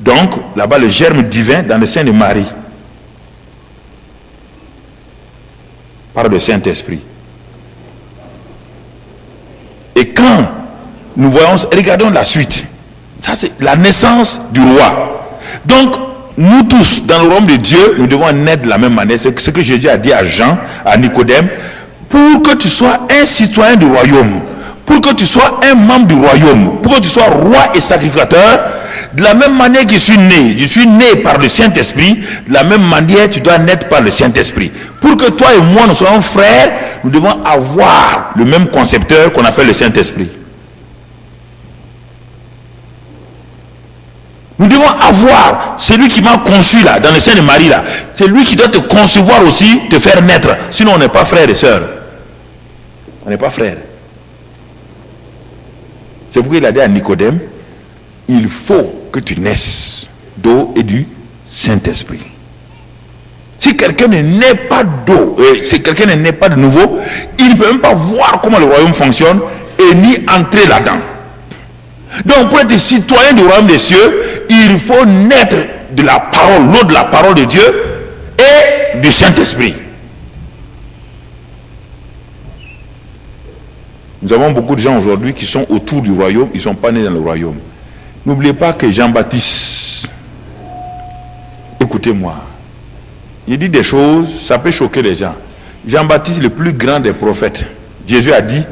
S1: donc là-bas le germe divin dans le sein de Marie par le Saint-Esprit. Et quand nous voyons, regardons la suite. Ça, c'est la naissance du roi. Donc, nous tous, dans le royaume de Dieu, nous devons naître de la même manière. C'est ce que Jésus a dit à Jean, à Nicodème, pour que tu sois un citoyen du royaume, pour que tu sois un membre du royaume, pour que tu sois roi et sacrificateur, de la même manière que je suis né par le Saint-Esprit, de la même manière tu dois naître par le Saint-Esprit. Pour que toi et moi nous soyons frères, nous devons avoir le même concepteur qu'on appelle le Saint-Esprit. Nous devons avoir celui qui m'a conçu là, dans le sein de Marie là. C'est lui qui doit te concevoir aussi, te faire naître. Sinon on n'est pas frères et sœurs. On n'est pas frères. C'est pourquoi il a dit à Nicodème, il faut que tu naisses d'eau et du Saint-Esprit. Si quelqu'un ne naît pas d'eau, si quelqu'un ne naît pas de nouveau, il ne peut même pas voir comment le royaume fonctionne et ni entrer là-dedans. Donc pour être citoyen du royaume des cieux, il faut naître de la parole, l'eau de la parole de Dieu et du Saint-Esprit. Nous avons beaucoup de gens aujourd'hui qui sont autour du royaume, ils ne sont pas nés dans le royaume. N'oubliez pas que Jean-Baptiste, écoutez-moi, il dit des choses, ça peut choquer les gens. Jean-Baptiste, le plus grand des prophètes, Jésus a dit,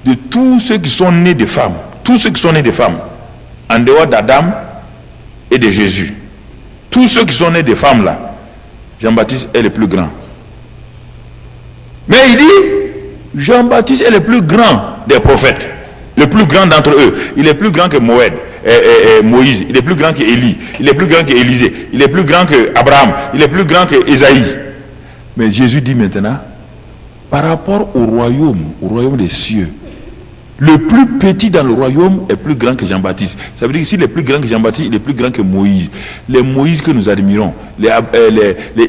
S1: de tous ceux qui sont nés de femmes, tous ceux qui sont nés de femmes, en dehors d'Adam et de Jésus, tous ceux qui sont nés de femmes là, Jean-Baptiste est le plus grand. Mais il dit, Jean-Baptiste est le plus grand des prophètes, le plus grand d'entre eux. Il est plus grand que Moïse, il est plus grand que Élie, il est plus grand que Élisée, il est plus grand que Abraham, il est plus grand que Ésaïe. Mais Jésus dit maintenant, par rapport au royaume des cieux, le plus petit dans le royaume est plus grand que Jean-Baptiste. Ça veut dire que s'il est plus grand que Jean-Baptiste, il est plus grand que Moïse. Les Moïse que nous admirons, les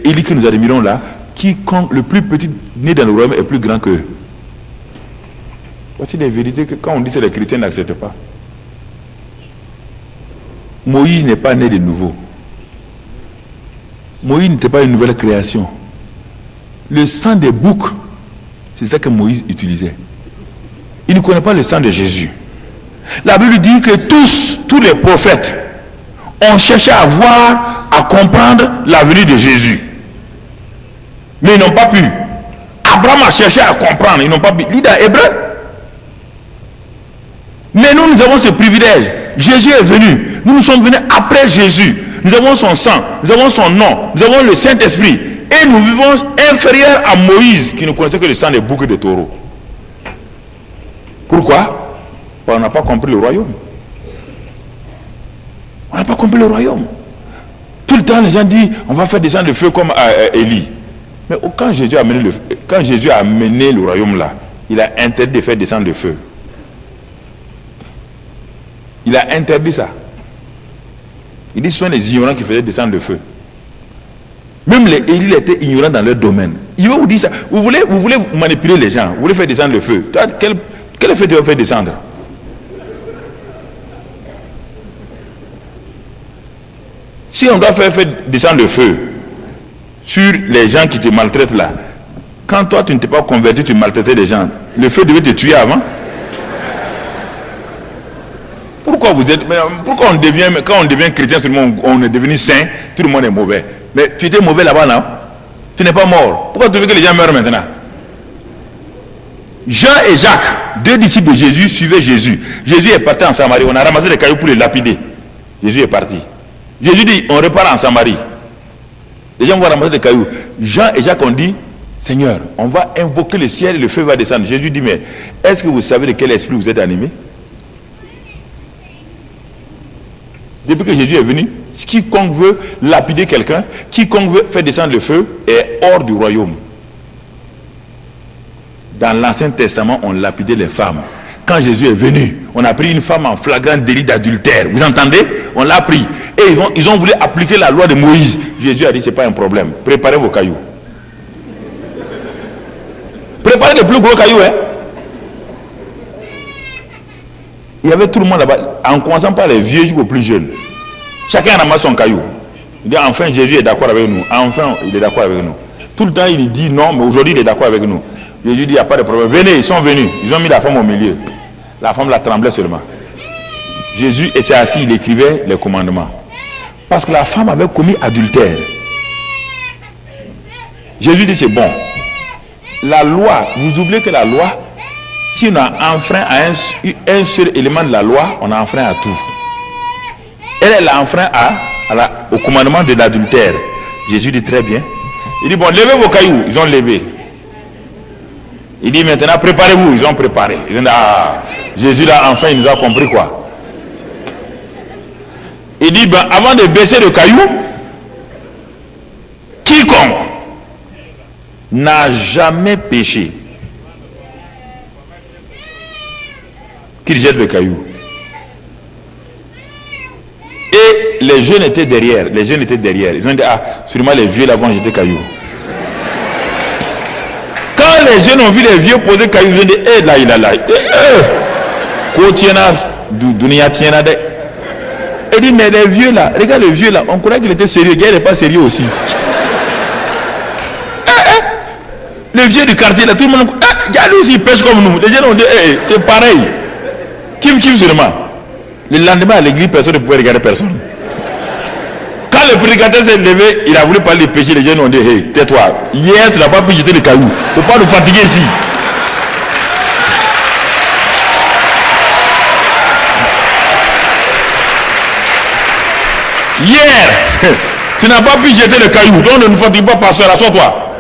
S1: Élie que nous admirons là, quiconque le plus petit né dans le royaume est plus grand qu'eux. Voici des vérités que quand on dit que les chrétiens n'acceptent pas. Moïse n'est pas né de nouveau. Moïse n'était pas une nouvelle création. Le sang des boucs, c'est ça que Moïse utilisait. Il ne connaît pas le sang de Jésus. La Bible dit que tous les prophètes ont cherché à voir, à comprendre la venue de Jésus. Mais ils n'ont pas pu. Abraham a cherché à comprendre, ils n'ont pas pu. Il est dans Hébreu. Mais nous avons ce privilège. Jésus est venu. Nous sommes venus après Jésus. Nous avons son sang, nous avons son nom, nous avons le Saint-Esprit. Et nous vivons inférieurs à Moïse qui ne connaissait que le sang des boucs et des taureaux. Pourquoi? Parce qu'on n'a pas compris le royaume. On n'a pas compris le royaume. Tout le temps, les gens disent, on va faire descendre le feu comme Élie. Mais quand Jésus a amené le royaume là, il a interdit de faire descendre le feu. Il a interdit ça. Il dit que ce sont les ignorants qui faisaient descendre le feu. Même les Élie étaient ignorants dans leur domaine. Il va vous dire ça. Vous voulez manipuler les gens. Vous voulez faire descendre le feu. Toi, quel feu tu vas faire descendre? Si on doit faire descendre le feu sur les gens qui te maltraitent là, quand toi tu ne t'es pas converti, tu maltraitais les gens, le feu devait te tuer avant. Pourquoi quand on devient chrétien, on est devenu saint, tout le monde est mauvais. Mais tu étais mauvais là-bas, non? Tu n'es pas mort. Pourquoi tu veux que les gens meurent maintenant? Jean et Jacques, deux disciples de Jésus, suivaient Jésus. Jésus est parti en Samarie. On a ramassé des cailloux pour les lapider. Jésus est parti. Jésus dit, on repart en Samarie. Les gens vont ramasser des cailloux. Jean et Jacques ont dit, Seigneur, on va invoquer le ciel et le feu va descendre. Jésus dit, mais est-ce que vous savez de quel esprit vous êtes animé? Depuis que Jésus est venu, quiconque veut lapider quelqu'un, quiconque veut faire descendre le feu est hors du royaume. Dans l'Ancien Testament, on lapidait les femmes. Quand Jésus est venu, on a pris une femme en flagrant délit d'adultère. Vous entendez? On l'a pris. Et ils ont voulu appliquer la loi de Moïse. Jésus a dit, c'est pas un problème. Préparez vos cailloux. Préparez les plus gros cailloux, hein? Il y avait tout le monde là-bas, en commençant par les vieux jusqu'aux plus jeunes. Chacun ramasse son caillou. Il dit enfin Jésus est d'accord avec nous. Enfin il est d'accord avec nous. Tout le temps il dit non, mais aujourd'hui il est d'accord avec nous. Jésus dit il n'y a pas de problème. Venez, ils sont venus. Ils ont mis la femme au milieu. La femme la tremblait seulement. Jésus s'est assis, il écrivait les commandements. Parce que la femme avait commis adultère. Jésus dit c'est bon. La loi, vous oubliez que la loi, si on a enfreint à un seul élément de la loi, on a enfreint à tout. Elle a enfreint au commandement de l'adultère. Jésus dit très bien. Il dit bon, levez vos cailloux. Ils ont levé. Il dit maintenant préparez-vous. Ils ont préparé. Ils ont dit ah, Jésus là enfin il nous a compris quoi. Il dit ben, avant de baisser le caillou, quiconque n'a jamais péché, qu'il jette le caillou. Et les jeunes étaient derrière. Ils ont dit ah, sûrement les vieux là vont jeter caillou. Quand les jeunes ont vu les vieux poser caillou, ils ont dit eh là il a là. Il dit mais les vieux là, regarde le vieux là, on croyait qu'il était sérieux, il n'est pas sérieux aussi. Le vieux du quartier là, tout le monde, lui aussi il pêche comme nous. Les gens ont dit c'est pareil. Kim seulement. Le lendemain à l'église, personne ne pouvait regarder personne. Quand le prédicateur s'est levé, il a voulu parler de péché, les gens ont dit hey, tais-toi. Hier tu n'as pas pu jeter le caillou. Il ne faut pas nous fatiguer ici. Hier, tu n'as pas pu jeter le caillou, donc ne nous fatigue pas, pasteur, assois-toi.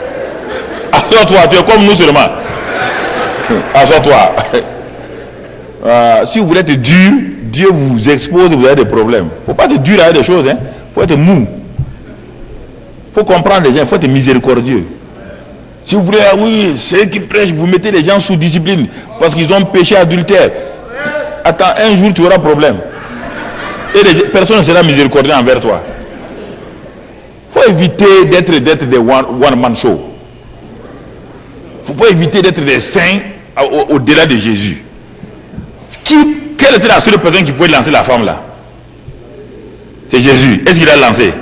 S1: Assois-toi, tu es comme nous seulement. Assois-toi. Si vous voulez être dur, Dieu vous expose, vous avez des problèmes. Il ne faut pas être dur avec des choses, il faut être mou. Il faut comprendre les gens, il faut être miséricordieux. Si vous voulez, oui, ceux qui prêchent, vous mettez les gens sous discipline parce qu'ils ont péché adultère. Attends, un jour tu auras problème. Et personne ne sera miséricordieux envers toi. Il faut éviter d'être des one-man show. Il ne faut pas éviter d'être des saints au-delà de Jésus. Quelle était la seule personne qui pouvait lancer la femme là? C'est Jésus. Est-ce qu'il a lancé?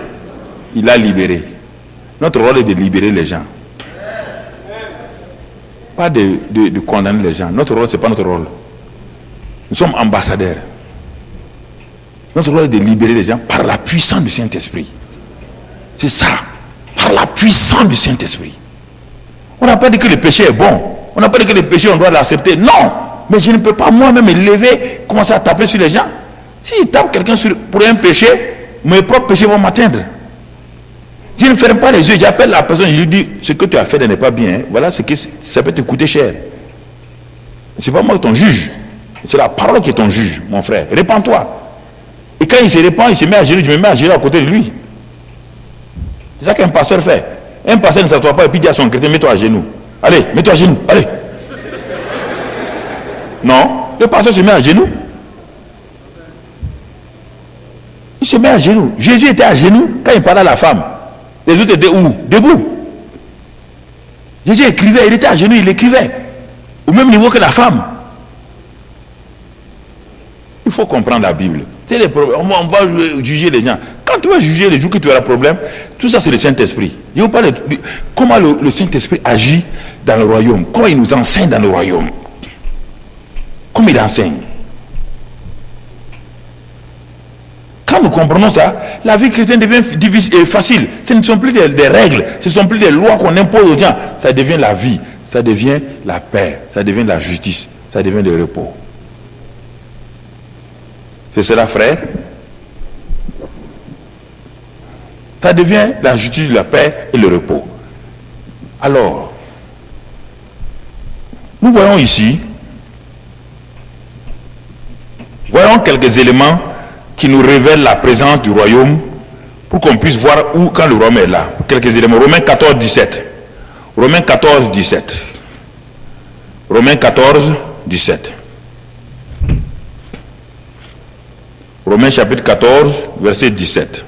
S1: Il a libéré. Notre rôle est de libérer les gens. Pas de condamner les gens. Notre rôle, ce n'est pas notre rôle. Nous sommes ambassadeurs. Notre rôle est de libérer les gens par la puissance du Saint-Esprit. C'est ça. Par la puissance du Saint-Esprit. On n'a pas dit que le péché est bon. On n'a pas dit que le péché, on doit l'accepter. Non. Mais je ne peux pas moi-même me lever, commencer à taper sur les gens. Si je tape quelqu'un pour un péché, mes propres péchés vont m'atteindre. Je ne ferme pas les yeux. J'appelle la personne, je lui dis, ce que tu as fait n'est pas bien. Voilà ce que ça peut te coûter cher. Ce n'est pas moi ton juge. C'est la parole qui est ton juge, mon frère. Répands-toi. Et quand il se répand, il se met à genoux, je me mets à genoux à côté de lui. C'est ça qu'un pasteur fait. Un pasteur ne s'assoit pas et puis dit à son chrétien, mets-toi à genoux. Allez, mets-toi à genoux, allez. Non, le pasteur se met à genoux. Il se met à genoux. Jésus était à genoux quand il parlait à la femme. Les autres étaient où? Debout. Jésus écrivait, il était à genoux, il écrivait. Au même niveau que la femme. Il faut comprendre la Bible. On va juger les gens. Quand tu vas juger les jours que tu auras problème, tout ça c'est le Saint-Esprit. Je vous parle de comment le Saint-Esprit agit dans le royaume. Comment il nous enseigne dans le royaume. Comment il enseigne. Quand nous comprenons ça, la vie chrétienne devient facile. Ce ne sont plus des règles, ce ne sont plus des lois qu'on impose aux gens. Ça devient la vie, ça devient la paix, ça devient la justice, ça devient le repos. C'est cela, frère. Ça devient la justice, la paix et le repos. Alors, nous voyons ici, voyons quelques éléments qui nous révèlent la présence du royaume pour qu'on puisse voir où, quand le royaume est là. Quelques éléments. Romains 14, 17. Romains 14, 17. Romains 14, 17. Romains chapitre 14, verset 17.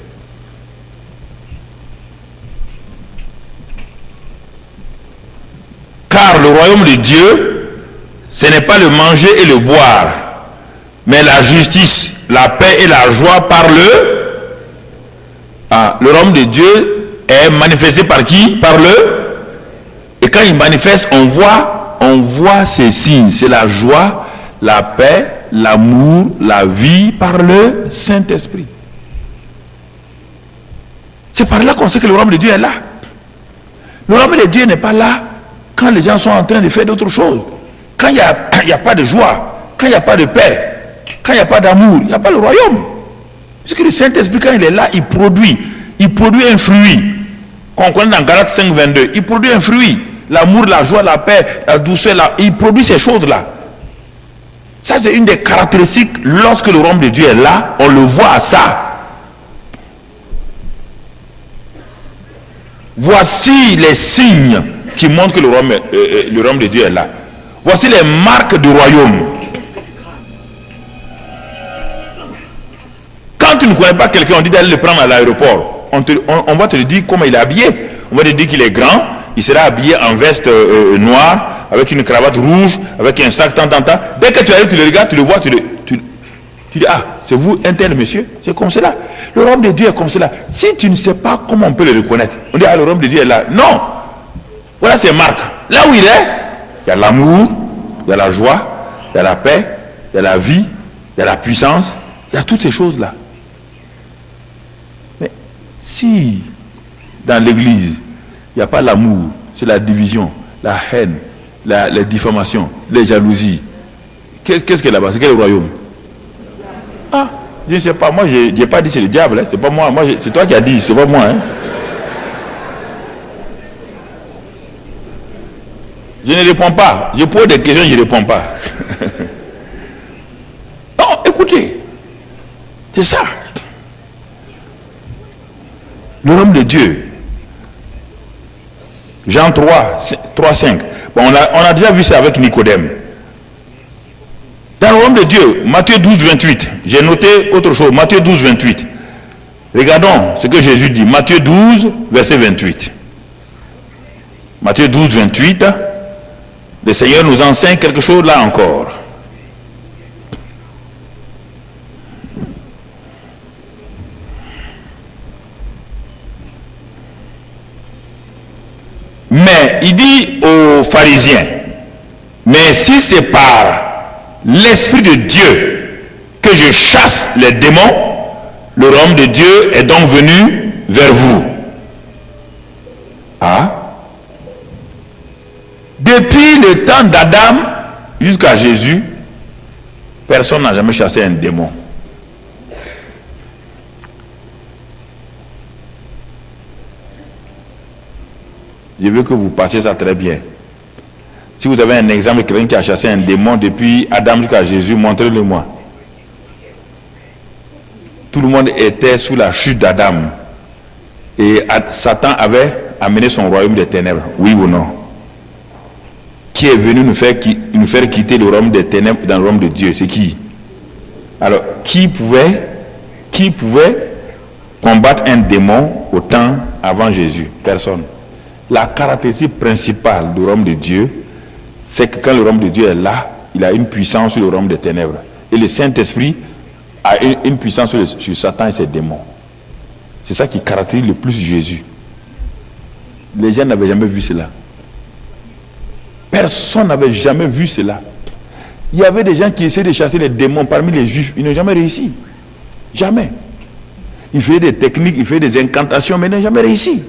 S1: Car le royaume de Dieu, ce n'est pas le manger et le boire, mais la justice, la paix et la joie par le royaume de Dieu est manifesté par qui? Par et quand il manifeste, on voit ces signes. C'est la joie, la paix, l'amour, la vie par le Saint-Esprit. C'est par là qu'on sait que le royaume de Dieu est là. Le royaume de Dieu n'est pas là quand les gens sont en train de faire d'autres choses. Quand il n'y a pas de joie, quand il n'y a pas de paix, quand il n'y a pas d'amour, il n'y a pas le royaume. Parce que le Saint-Esprit, quand il est là, il produit un fruit. Qu'on connaît dans Galates 5, 22. Il produit un fruit. L'amour, la joie, la paix, la douceur, il produit ces choses-là. Ça, c'est une des caractéristiques. Lorsque le royaume de Dieu est là, on le voit à ça. Voici les signes qui montrent que le royaume de Dieu est là. Voici les marques du royaume. Quand tu ne connais pas quelqu'un, on dit d'aller le prendre à l'aéroport. On va te le dire comment il est habillé. On va te dire qu'il est grand, il sera habillé en veste noire, avec une cravate rouge, avec un sac tant. Dès que tu arrives, tu le regardes, tu le vois, tu dis, ah, c'est vous, un tel monsieur. C'est comme cela. Le royaume de Dieu est comme cela. Si tu ne sais pas comment on peut le reconnaître, on dit, ah, le royaume de Dieu est là. Non. Voilà ses marques. Là où il est, il y a l'amour, il y a la joie, il y a la paix, il y a la vie, il y a la puissance, il y a toutes ces choses-là. Mais si dans l'église, il n'y a pas l'amour, c'est la division, la haine, les diffamations, les jalousies, qu'est-ce qu'il y a là-bas? C'est quel royaume? Ah, je ne sais pas, moi je n'ai pas dit c'est le diable, hein. C'est pas moi, c'est toi qui as dit, c'est pas moi. Hein. Je ne réponds pas, je pose des questions, je ne réponds pas. Non, écoutez, c'est ça. Le royaume de Dieu. Jean 3, 5. Bon, on a déjà vu ça avec Nicodème. Dans le royaume de Dieu, Matthieu 12, 28. J'ai noté autre chose. Matthieu 12, 28. Regardons ce que Jésus dit. Matthieu 12, verset 28. Matthieu 12, 28. Le Seigneur nous enseigne quelque chose là encore. Mais il dit aux pharisiens, mais si c'est par l'Esprit de Dieu que je chasse les démons, le royaume de Dieu est donc venu vers vous. Ah? Depuis le temps d'Adam jusqu'à Jésus, personne n'a jamais chassé un démon. Je veux que vous passiez ça très bien. Si vous avez un exemple de quelqu'un qui a chassé un démon depuis Adam jusqu'à Jésus, montrez-le-moi. Tout le monde était sous la chute d'Adam. Et Satan avait amené son royaume des ténèbres. Oui ou non? Qui est venu nous faire quitter le royaume des ténèbres dans le royaume de Dieu? C'est qui? Alors, qui pouvait combattre un démon au temps avant Jésus? Personne. La caractéristique principale du royaume de Dieu, c'est que quand le royaume de Dieu est là, il a une puissance sur le royaume des ténèbres. Et le Saint-Esprit a une puissance sur Satan et ses démons. C'est ça qui caractérise le plus Jésus. Les gens n'avaient jamais vu cela. Personne n'avait jamais vu cela. Il y avait des gens qui essayaient de chasser les démons parmi les juifs. Ils n'ont jamais réussi. Jamais. Ils faisaient des techniques, ils faisaient des incantations, mais ils n'ont jamais réussi.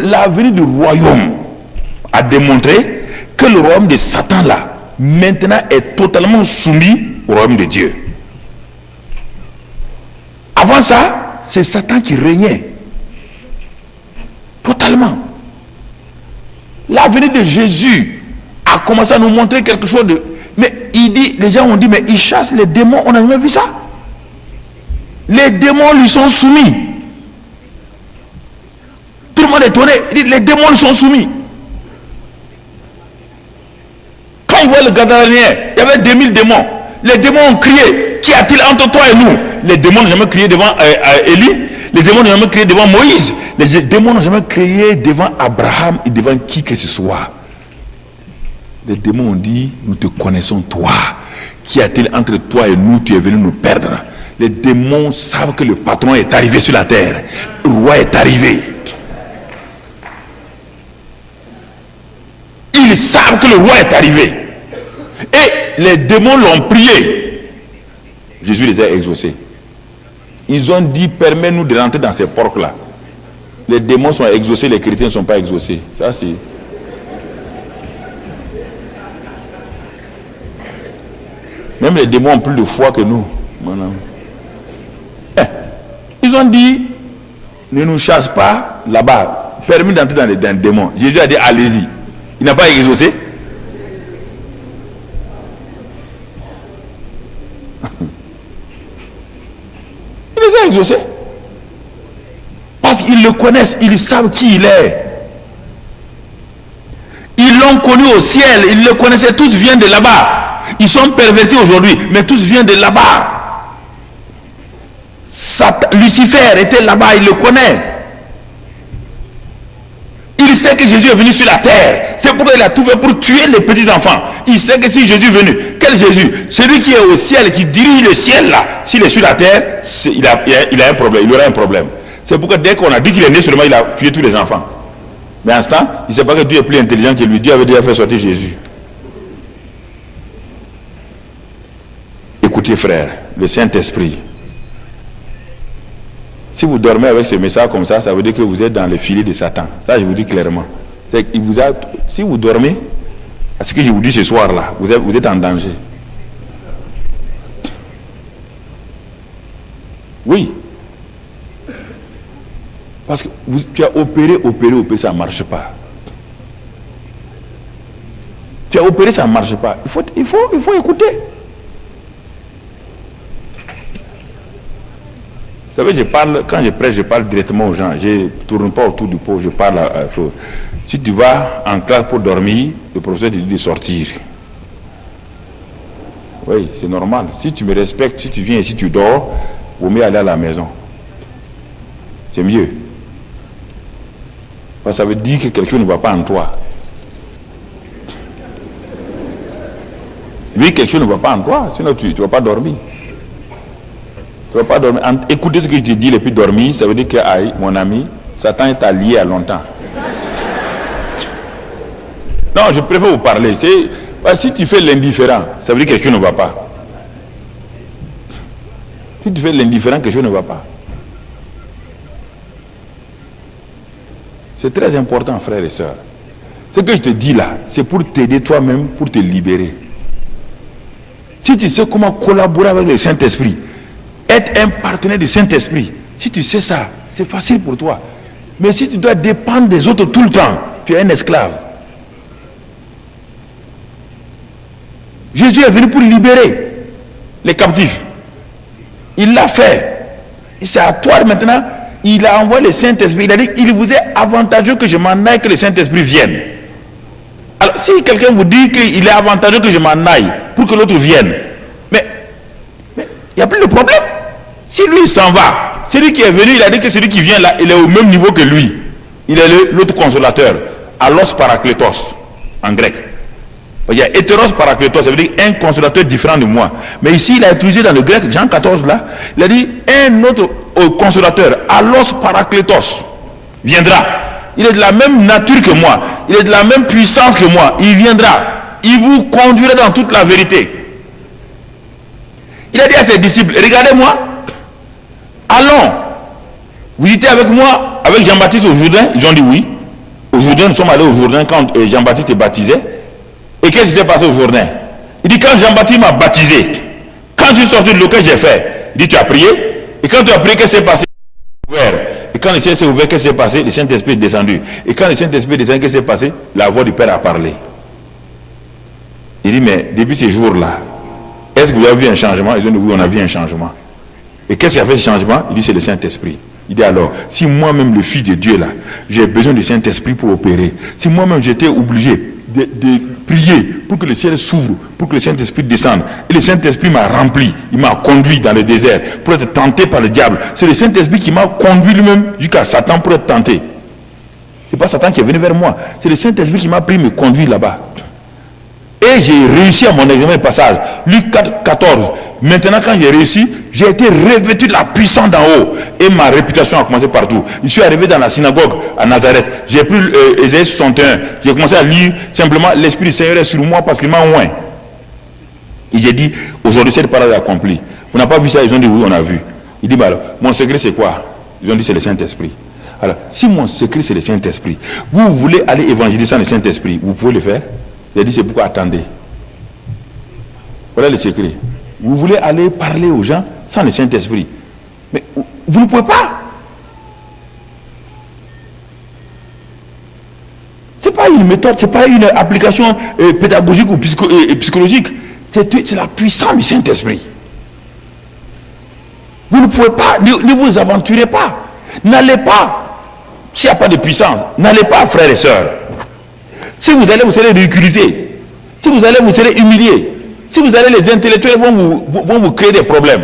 S1: La venue du royaume a démontré que le royaume de Satan là, maintenant est totalement soumis au royaume de Dieu. Avant ça, c'est Satan qui régnait. Totalement. La venue de Jésus a commencé à nous montrer quelque chose de... Mais il dit, les gens ont dit, mais il chasse les démons, on n'a jamais vu ça. Les démons lui sont soumis. Tout le monde est étonné. Il dit, les démons lui sont soumis. Quand il voit le Gadaréen, il y avait 2000 démons. Les démons ont crié, qu'y a-t-il entre toi et nous? Les démons n'ont jamais crié devant Élie. Les démons n'ont jamais crié devant Moïse. Les démons n'ont jamais crié devant Abraham et devant qui que ce soit.
S2: Les démons ont dit, nous te connaissons toi. Qu'y a-t-il entre toi et nous? Tu es venu nous perdre. Les démons savent que le patron est arrivé sur la terre. Le roi est arrivé. Ils savent que le roi est arrivé. Et les démons l'ont prié. Jésus les a exaucés. Ils ont dit, permets-nous de rentrer dans ces porcs-là. Les démons sont exaucés, les chrétiens ne sont pas exaucés. Ça, c'est... Même les démons ont plus de foi que nous. Ils ont dit, ne nous chasse pas là-bas. Permis d'entrer dans les démons. Jésus a dit, allez-y. Il n'a pas exaucé. Il les a exaucés. Parce qu'ils le connaissent, ils savent qui il est. Ils l'ont connu au ciel, ils le connaissaient, tous viennent de là-bas. Ils sont pervertis aujourd'hui, mais tous viennent de là-bas. Lucifer était là-bas, il le connaît. Il sait que Jésus est venu sur la terre. C'est pourquoi il a tout fait pour tuer les petits enfants. Il sait que si Jésus est venu, quel Jésus? Celui qui est au ciel, qui dirige le ciel là, s'il est sur la terre, il a un problème, il aura un problème. C'est pourquoi dès qu'on a dit qu'il est né seulement, il a tué tous les enfants. Mais en ce temps, il ne sait pas que Dieu est plus intelligent que lui. Dieu avait déjà fait sortir Jésus. Écoutez frères, le Saint-Esprit. Si vous dormez avec ce message comme ça veut dire que vous êtes dans le filet de Satan. Ça, je vous dis clairement. Si vous dormez, à ce que je vous dis ce soir-là, vous êtes en danger. Oui. Parce que tu as opéré, ça ne marche pas. Tu as opéré, ça ne marche pas. Il faut écouter. Vous savez, quand je prêche, je parle directement aux gens. Je ne tourne pas autour du pot, je parle à Flo. Si tu vas en classe pour dormir, le professeur te dit de sortir. Oui, c'est normal. Si tu me respectes, si tu viens ici, tu dors, vaut mieux aller à la maison. C'est mieux. Parce que ça veut dire que quelque chose ne va pas en toi. Oui, quelque chose ne va pas en toi, sinon tu ne vas pas dormir. Tu ne vas pas dormir. Écoutez ce que je te dis, et puis dormir, ça veut dire que, aïe, mon ami, Satan est allié à longtemps. Non, je préfère vous parler. Si tu fais l'indifférent, ça veut dire que quelque chose ne va pas. Si tu fais l'indifférent, quelque chose ne va pas. C'est très important, frères et sœurs. Ce que je te dis là, c'est pour t'aider toi-même, pour te libérer. Si tu sais comment collaborer avec le Saint-Esprit, être un partenaire du Saint-Esprit, si tu sais ça, c'est facile pour toi. Mais si tu dois dépendre des autres tout le temps, tu es un esclave. Jésus est venu pour libérer les captifs. Il l'a fait. C'est à toi maintenant. Il a envoyé le Saint-Esprit. Il a dit qu'il vous est avantageux que je m'en aille, que le Saint-Esprit vienne. Alors, si quelqu'un vous dit qu'il est avantageux que je m'en aille pour que l'autre vienne, mais il n'y a plus de problème. Si lui s'en va, celui qui est venu, il a dit que celui qui vient là, il est au même niveau que lui. Il est l'autre consolateur, allos parakletos, en grec. Il y a hétéros parakletos, ça veut dire un consolateur différent de moi. Mais ici, il a utilisé dans le grec, Jean 14 là, il a dit un autre consolateur, allos parakletos, viendra. Il est de la même nature que moi, il est de la même puissance que moi, il viendra, il vous conduira dans toute la vérité. Il a dit à ses disciples, regardez-moi, allons, vous étiez avec moi, avec Jean-Baptiste au Jourdain? Ils ont dit oui. Au Jourdain, nous sommes allés au Jourdain quand Jean-Baptiste est baptisé. Et qu'est-ce qui s'est passé au Jourdain? Il dit, quand Jean-Baptiste m'a baptisé, quand je suis sorti de l'eau, qu'est-ce que j'ai fait? Il dit, tu as prié? Et quand tu as prié, qu'est-ce qui s'est passé? Ouvert. Et quand le ciel s'est ouvert, qu'est-ce qui s'est passé? Le Saint-Esprit est descendu. Et quand le Saint-Esprit est descendu, qu'est-ce qui s'est passé? La voix du Père a parlé. Il dit, mais depuis ces jours-là, est-ce que vous avez vu un changement? Ils ont dit, oui, on a vu un changement. Et qu'est-ce qui a fait ce changement? Il dit, c'est le Saint-Esprit. Il dit alors, si moi-même, le Fils de Dieu là, j'ai besoin du Saint-Esprit pour opérer, si moi-même j'étais obligé de prier pour que le ciel s'ouvre, pour que le Saint-Esprit descende, et le Saint-Esprit m'a rempli, il m'a conduit dans le désert pour être tenté par le diable, c'est le Saint-Esprit qui m'a conduit lui-même jusqu'à Satan pour être tenté. C'est pas Satan qui est venu vers moi, c'est le Saint-Esprit qui m'a pris, me conduit là-bas. Et j'ai réussi à mon examen de passage. Luc 4, 14. Maintenant, quand j'ai réussi, j'ai été revêtu de la puissance d'en haut. Et ma réputation a commencé partout. Je suis arrivé dans la synagogue à Nazareth. J'ai pris Ésaïe 61. J'ai commencé à lire simplement l'Esprit du Seigneur est sur moi parce qu'il m'a oint. Et j'ai dit, aujourd'hui cette parole est accomplie. On n'a pas vu ça, ils ont dit oui, on a vu. Il dit, bah alors, mon secret c'est quoi? Ils ont dit c'est le Saint-Esprit. Alors, si mon secret c'est le Saint-Esprit, vous voulez aller évangéliser sans le Saint-Esprit, vous pouvez le faire? J'ai dit, c'est pourquoi attendez. Voilà le secret. Vous voulez aller parler aux gens sans le Saint-Esprit. Mais vous ne pouvez pas. Ce n'est pas une méthode, ce n'est pas une application pédagogique ou psychologique. C'est la puissance du Saint-Esprit. Vous ne pouvez pas, ne vous aventurez pas. N'allez pas. S'il n'y a pas de puissance, n'allez pas, frères et sœurs. Si vous allez, vous serez ridiculisés. Si vous allez, vous serez humiliés. Si vous allez, les intellectuels vont vous créer des problèmes.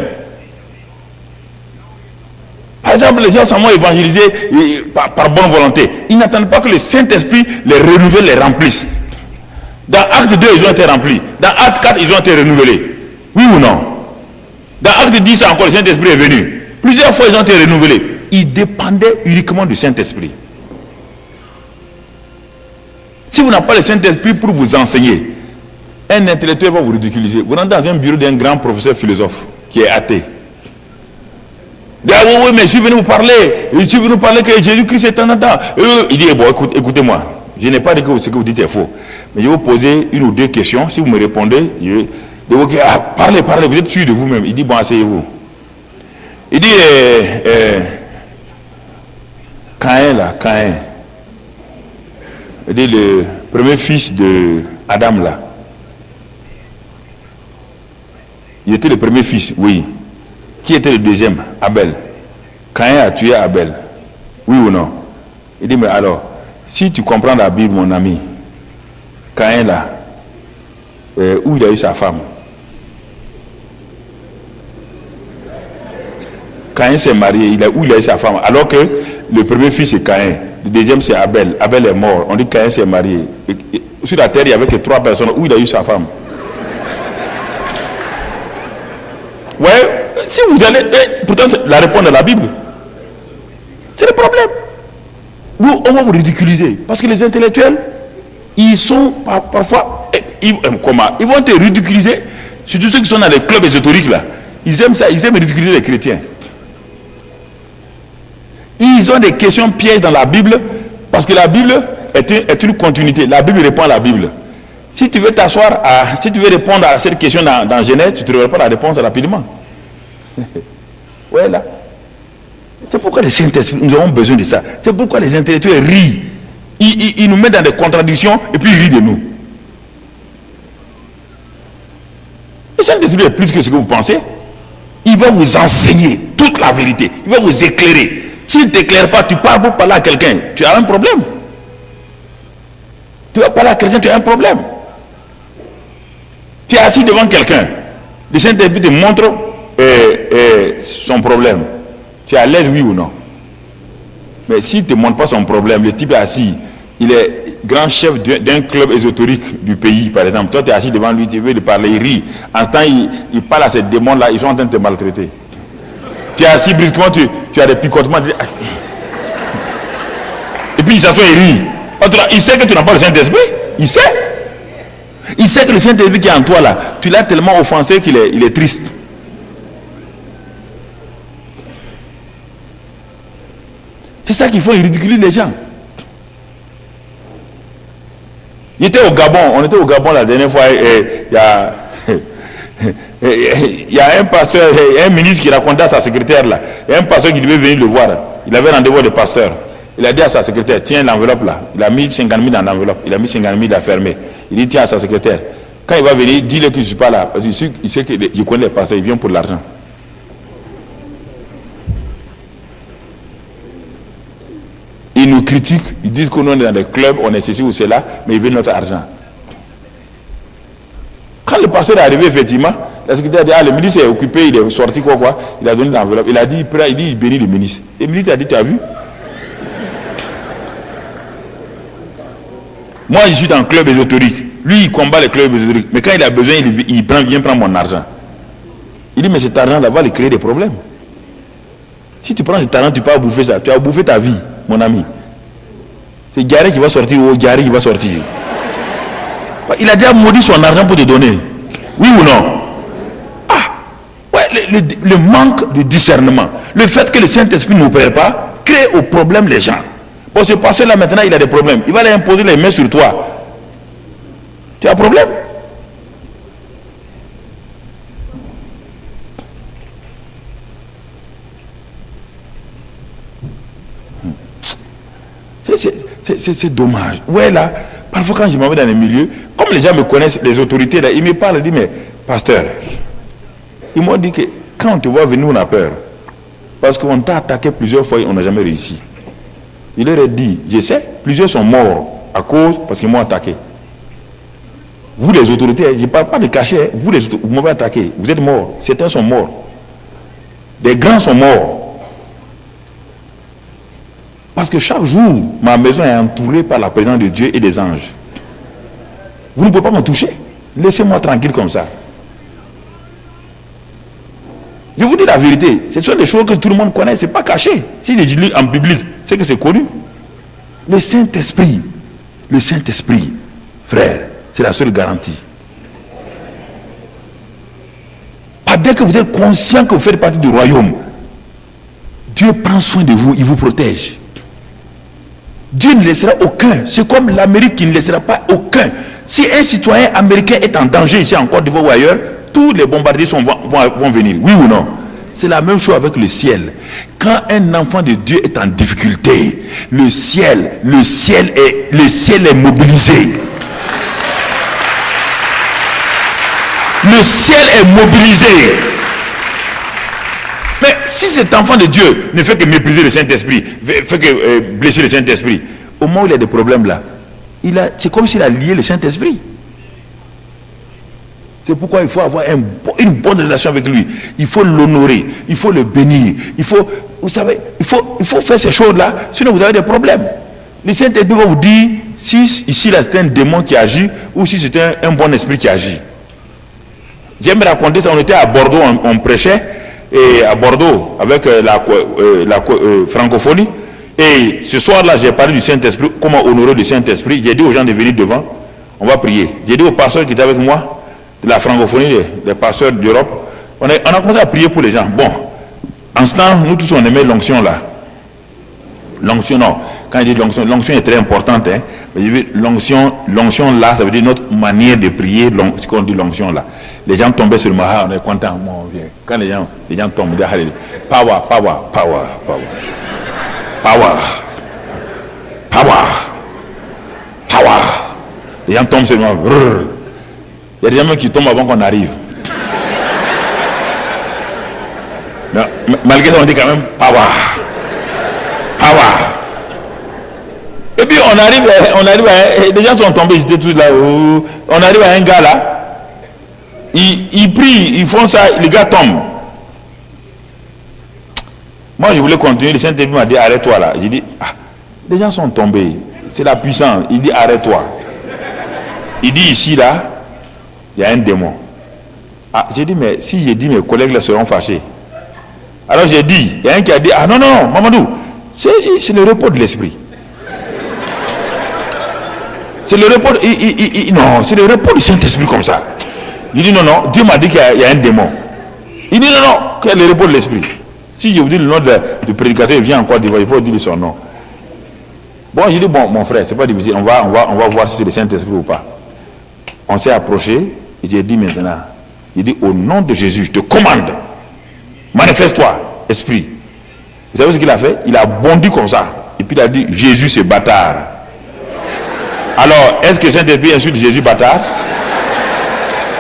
S2: Par exemple, les gens sont évangélisés par bonne volonté. Ils n'attendent pas que le Saint-Esprit les renouvelle, les remplisse. Dans Acte 2, ils ont été remplis. Dans Acte 4, ils ont été renouvelés. Oui ou non? Dans Acte 10, encore, le Saint-Esprit est venu. Plusieurs fois, ils ont été renouvelés. Ils dépendaient uniquement du Saint-Esprit. Si vous n'avez pas le Saint-Esprit pour vous enseigner, un intellectuel va vous ridiculiser. Vous rentrez dans un bureau d'un grand professeur philosophe qui est athée. Il dit, ah oui, mais je suis venu vous parler. Je suis venu vous parler que Jésus-Christ est en Adam. Il dit, bon, écoutez-moi. Je n'ai pas dit que ce que vous dites est faux. Mais je vais vous poser une ou deux questions. Si vous me répondez, je vais vous dire, ah, parlez, vous êtes sûr de vous-même. Il dit, bon, asseyez-vous. Il dit, Caïn. Il dit, le premier fils de Adam là. Il était le premier fils, oui. Qui était le deuxième? Abel. Caïn a tué Abel. Oui ou non? Il dit, mais alors, si tu comprends la Bible, mon ami, Caïn là, où il a eu sa femme? Caïn s'est marié, où il a eu sa femme? Alors que le premier fils c'est Caïn, le deuxième c'est Abel. Abel est mort, on dit Caïn s'est marié. Sur la terre, il n'y avait que 3 personnes. Où il a eu sa femme? Ouais, si vous allez, pourtant la réponse de la Bible, c'est le problème. On va vous ridiculiser. Parce que les intellectuels, ils sont parfois, ils vont te ridiculiser, surtout ceux qui sont dans les clubs ésotériques là. Ils aiment ça, ils aiment ridiculiser les chrétiens. Ils ont des questions pièges dans la Bible, parce que la Bible est une continuité. La Bible répond à la Bible. Si tu veux t'asseoir, si tu veux répondre à cette question dans Genèse, tu ne trouveras pas la réponse rapidement. Ouais, là. C'est pourquoi les Saint-Esprit, nous avons besoin de ça. C'est pourquoi les intellectuels rient. Ils nous mettent dans des contradictions et puis ils rient de nous. Le Saint-Esprit est plus que ce que vous pensez. Il va vous enseigner toute la vérité. Il va vous éclairer. S'il ne t'éclaire pas, tu parles pour parler à quelqu'un, tu as un problème. Tu vas parler à quelqu'un, tu as un problème. Tu es assis devant quelqu'un. Le Saint-Esprit te montre son problème. Tu es à l'aise, oui ou non? Mais s'il ne te montre pas son problème, le type est assis, il est grand chef d'un club ésotérique du pays, par exemple. Toi, tu es assis devant lui, tu veux lui parler, il rit. En ce temps, il parle à ces démons-là, ils sont en train de te maltraiter. Tu es assis brusquement, tu as des picotements. Et puis il s'assoit et rit. Il sait que tu n'as pas le Saint-Esprit. Il sait. Il sait que le Saint-Esprit qui est en toi là, tu l'as tellement offensé qu'il est triste. C'est ça qu'il faut, il ridiculise les gens. On était au Gabon la dernière fois, et il y a un pasteur, un ministre qui racontait à sa secrétaire là, il y a un pasteur qui devait venir le voir. Il avait rendez-vous de pasteur. Il a dit à sa secrétaire, tiens l'enveloppe là. Il a mis 50 000 dans l'enveloppe. Il a mis 50 000, il a fermé. Il dit, tiens à sa secrétaire. Quand il va venir, dis-le que je ne suis pas là. Parce qu'il sait que je connais les pasteurs, il vient pour l'argent. Ils nous critiquent, ils disent qu'on est dans des clubs, on est ceci ou cela, mais ils veulent notre argent. Quand le pasteur est arrivé, effectivement, la secrétaire a dit, le ministre est occupé, il est sorti quoi, il a donné l'enveloppe. Il a dit, il bénit le ministre. Et le ministre a dit, tu as vu? Moi, je suis dans le club ésotérique. Lui, il combat les clubs ésotériques. Mais quand il a besoin, il vient prendre mon argent. Il dit, mais cet argent-là va lui créer des problèmes. Si tu prends cet argent, tu peux pas bouffer ça. Tu as bouffé ta vie, mon ami. C'est Gary qui va sortir ou Gary qui va sortir. Il a déjà maudit son argent pour te donner. Oui ou non? Le manque de discernement, le fait que le Saint-Esprit n'opère pas, crée au problème les gens. Bon, ce pasteur là maintenant, il a des problèmes. Il va aller imposer les mains sur toi. Tu as un problème. C'est dommage. Ouais, là, parfois quand je m'en vais dans les milieux, comme les gens me connaissent, les autorités, là, ils me parlent, ils disent, mais pasteur, ils m'ont dit que quand on te voit venir, on a peur. Parce qu'on t'a attaqué plusieurs fois et on n'a jamais réussi. Il leur a dit, je sais, plusieurs sont morts à cause, parce qu'ils m'ont attaqué. Vous les autorités, je ne parle pas de cacher, vous les autorités, vous m'avez attaqué, vous êtes morts, certains sont morts. Des grands sont morts. Parce que chaque jour, ma maison est entourée par la présence de Dieu et des anges. Vous ne pouvez pas me toucher. Laissez-moi tranquille comme ça. Je vous dis la vérité. Ce sont des choses que tout le monde connaît. Ce n'est pas caché. Si je dis en public, c'est que c'est connu. Le Saint-Esprit, frère, c'est la seule garantie. Pas dès que vous êtes conscient que vous faites partie du royaume, Dieu prend soin de vous, il vous protège. Dieu ne laissera aucun. C'est comme l'Amérique qui ne laissera pas aucun. Si un citoyen américain est en danger ici en Côte d'Ivoire ou ailleurs, tous les bombardiers vont venir. Oui ou non? C'est la même chose avec le ciel. Quand un enfant de Dieu est en difficulté, le ciel est mobilisé. Le ciel est mobilisé. Mais si cet enfant de Dieu ne fait que mépriser le Saint-Esprit, fait que blesser le Saint-Esprit, au moment où il a des problèmes là, c'est comme s'il a lié le Saint-Esprit. C'est pourquoi il faut avoir une bonne relation avec lui. Il faut l'honorer, il faut le bénir. Vous savez, il faut faire ces choses-là, sinon vous avez des problèmes. Le Saint-Esprit va vous dire si ici là c'est un démon qui agit ou si c'est un bon esprit qui agit. J'aime raconter ça, on était à Bordeaux, on prêchait. Et à Bordeaux avec la francophonie, et ce soir-là j'ai parlé du Saint-Esprit, comment honorer le Saint-Esprit. J'ai dit aux gens de venir devant, on va prier. J'ai dit aux pasteurs qui étaient avec moi de la francophonie, les pasteurs d'Europe, on a commencé à prier pour les gens. Bon, en ce temps, nous tous on aimait l'onction là. L'onction, non, quand je dis l'onction est très importante, hein. L'onction là, ça veut dire notre manière de prier, ce qu'on dit l'onction là. Les gens tombaient sur le maha, on est content. Bon, quand les gens tombent, ils disent power, power, power, power, power, power, power. Les gens tombent sur le maha. Il y a des gens qui tombent avant qu'on arrive. Mais, malgré ça, on dit quand même power, power. Et puis on arrive, les gens sont tombés, ils étaient tous là. On arrive à un gars là. Ils prient, ils font ça, les gars tombent. Moi je voulais continuer, le Saint-Esprit m'a dit arrête-toi là. J'ai dit, les gens sont tombés, c'est la puissance. Il dit arrête-toi. Il dit ici là, il y a un démon. J'ai dit, mais si j'ai dit mes collègues là seront fâchés. Alors j'ai dit, il y a un qui a dit, non, Mamadou, c'est le repos de l'esprit. C'est le repos, non, c'est le repos du Saint-Esprit comme ça. Il dit non, Dieu m'a dit qu'il y a un démon. Il dit non, qu'il y a le repos de l'esprit. Si je vous dis le nom du prédicateur, il vient encore d'Ivoire, il faut dire son nom. Bon, j'ai dit, bon, mon frère, c'est pas difficile, on va voir si c'est le Saint-Esprit ou pas. On s'est approché, et j'ai dit maintenant, il dit au nom de Jésus, je te commande, manifeste-toi, esprit. Vous savez ce qu'il a fait? Il a bondi comme ça, et puis il a dit, Jésus c'est bâtard. Alors, est-ce que Saint-Esprit insulte Jésus bâtard?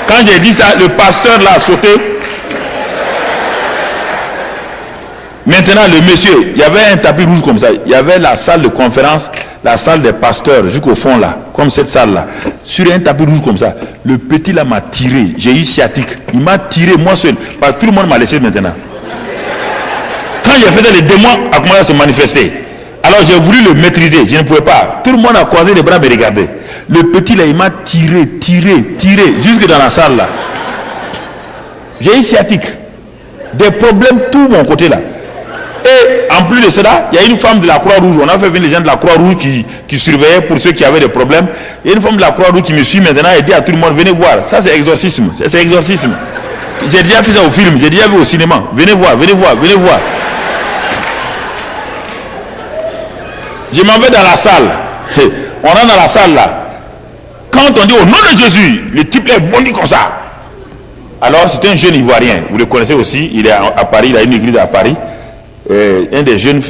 S2: Quand j'ai dit ça, le pasteur l'a sauté. Maintenant, le monsieur, il y avait un tapis rouge comme ça. Il y avait la salle de conférence, la salle des pasteurs, jusqu'au fond là, comme cette salle-là. Sur un tapis rouge comme ça. Le petit là m'a tiré. J'ai eu sciatique. Il m'a tiré moi seul. Parce que tout le monde m'a laissé maintenant. Quand j'ai fait ça, les démons a commencé à se manifester. Alors j'ai voulu le maîtriser. Je ne pouvais pas. Tout le monde a croisé les bras et regardé. Le petit là, il m'a tiré, jusque dans la salle là. J'ai eu sciatique. Des problèmes tout mon côté là. Et en plus de cela, il y a une femme de la Croix-Rouge. On a fait venir les gens de la Croix-Rouge qui surveillaient pour ceux qui avaient des problèmes. Il y a une femme de la Croix-Rouge qui me suit maintenant et dit à tout le monde, venez voir. Ça c'est exorcisme. C'est exorcisme. J'ai déjà fait ça au film, j'ai déjà vu au cinéma. Venez voir. Je m'en vais dans la salle. On est dans la salle là. Quand on dit au nom de Jésus, le type est bondi comme ça. Alors c'est un jeune Ivoirien, vous le connaissez aussi, il est à Paris, il a une église à Paris. Un des jeunes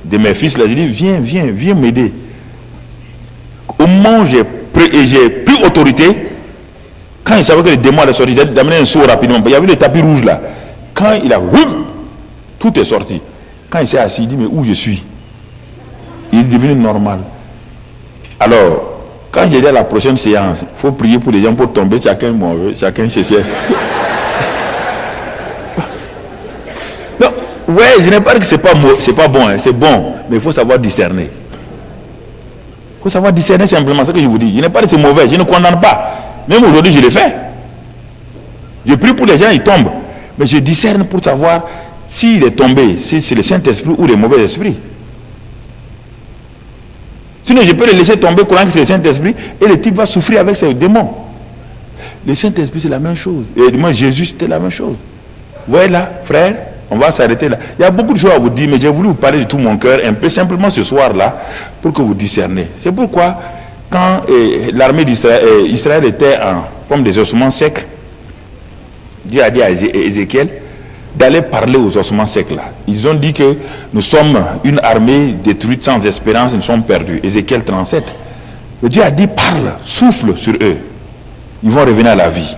S2: de mes fils là, il dit viens m'aider. Au moment où j'ai pris autorité, quand il savait que le démon allait sortir, il a d'amener un seau rapidement. Il y avait le tapis rouge là. Quand il a tout est sorti. Quand il s'est assis, il dit mais où je suis? Il est devenu normal. Alors, quand j'ai dit à la prochaine séance, il faut prier pour les gens pour tomber, chacun mauvais, chacun chez soi. Non, ouais, je n'ai pas dit que c'est pas bon, hein, c'est bon, mais il faut savoir discerner. Il faut savoir discerner simplement, ce que je vous dis. Je n'ai pas dit que c'est mauvais, je ne condamne pas. Même aujourd'hui, je l'ai fait. Je prie pour les gens, ils tombent. Mais je discerne pour savoir s'il est tombé, si c'est le Saint-Esprit ou les mauvais esprits. Sinon, je peux le laisser tomber croyant que c'est le Saint-Esprit et le type va souffrir avec ses démons. Le Saint-Esprit, c'est la même chose. Et moi, Jésus, c'était la même chose. Vous voyez là, frère, on va s'arrêter là. Il y a beaucoup de choses à vous dire, mais j'ai voulu vous parler de tout mon cœur, un peu simplement ce soir-là, pour que vous discernez. C'est pourquoi, quand l'armée d'Israël était comme des ossements secs, Dieu a dit à Ézéchiel d'aller parler aux ossements secs là. Ils ont dit que nous sommes une armée détruite sans espérance, nous sommes perdus. Ézéchiel 37. Et Dieu a dit parle, souffle sur eux. Ils vont revenir à la vie.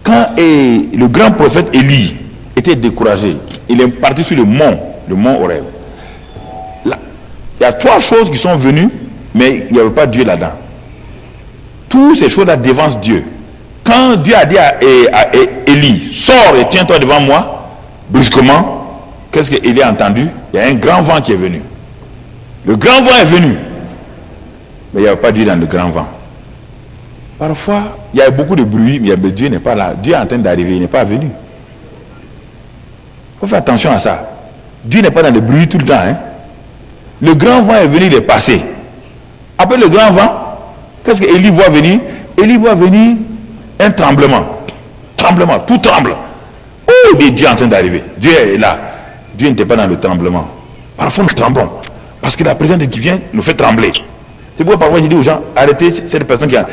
S2: Quand le grand prophète Élie était découragé, il est parti sur le mont Horeb. Là, il y a 3 choses qui sont venues, mais il n'y avait pas Dieu là-dedans. Toutes ces choses-là devancent Dieu. Quand Dieu a dit à Élie, sors et tiens-toi devant moi, brusquement, qu'est-ce qu'Élie a entendu? Il y a un grand vent qui est venu. Le grand vent est venu. Mais il n'y avait pas Dieu dans le grand vent. Parfois, il y a beaucoup de bruit, mais Dieu n'est pas là. Dieu est en train d'arriver, il n'est pas venu. Il faut faire attention à ça. Dieu n'est pas dans le bruit tout le temps. Hein? Le grand vent est venu, il est passé. Après le grand vent, qu'est-ce qu'Élie voit venir? Élie voit venir un tremblement, tout tremble. Oh, Dieu est en train d'arriver. Dieu est là. Dieu n'était pas dans le tremblement. Parfois nous tremblons. Parce que la présence de Dieu vient nous fait trembler. C'est pourquoi parfois je dis aux gens, arrêtez cette personne qui a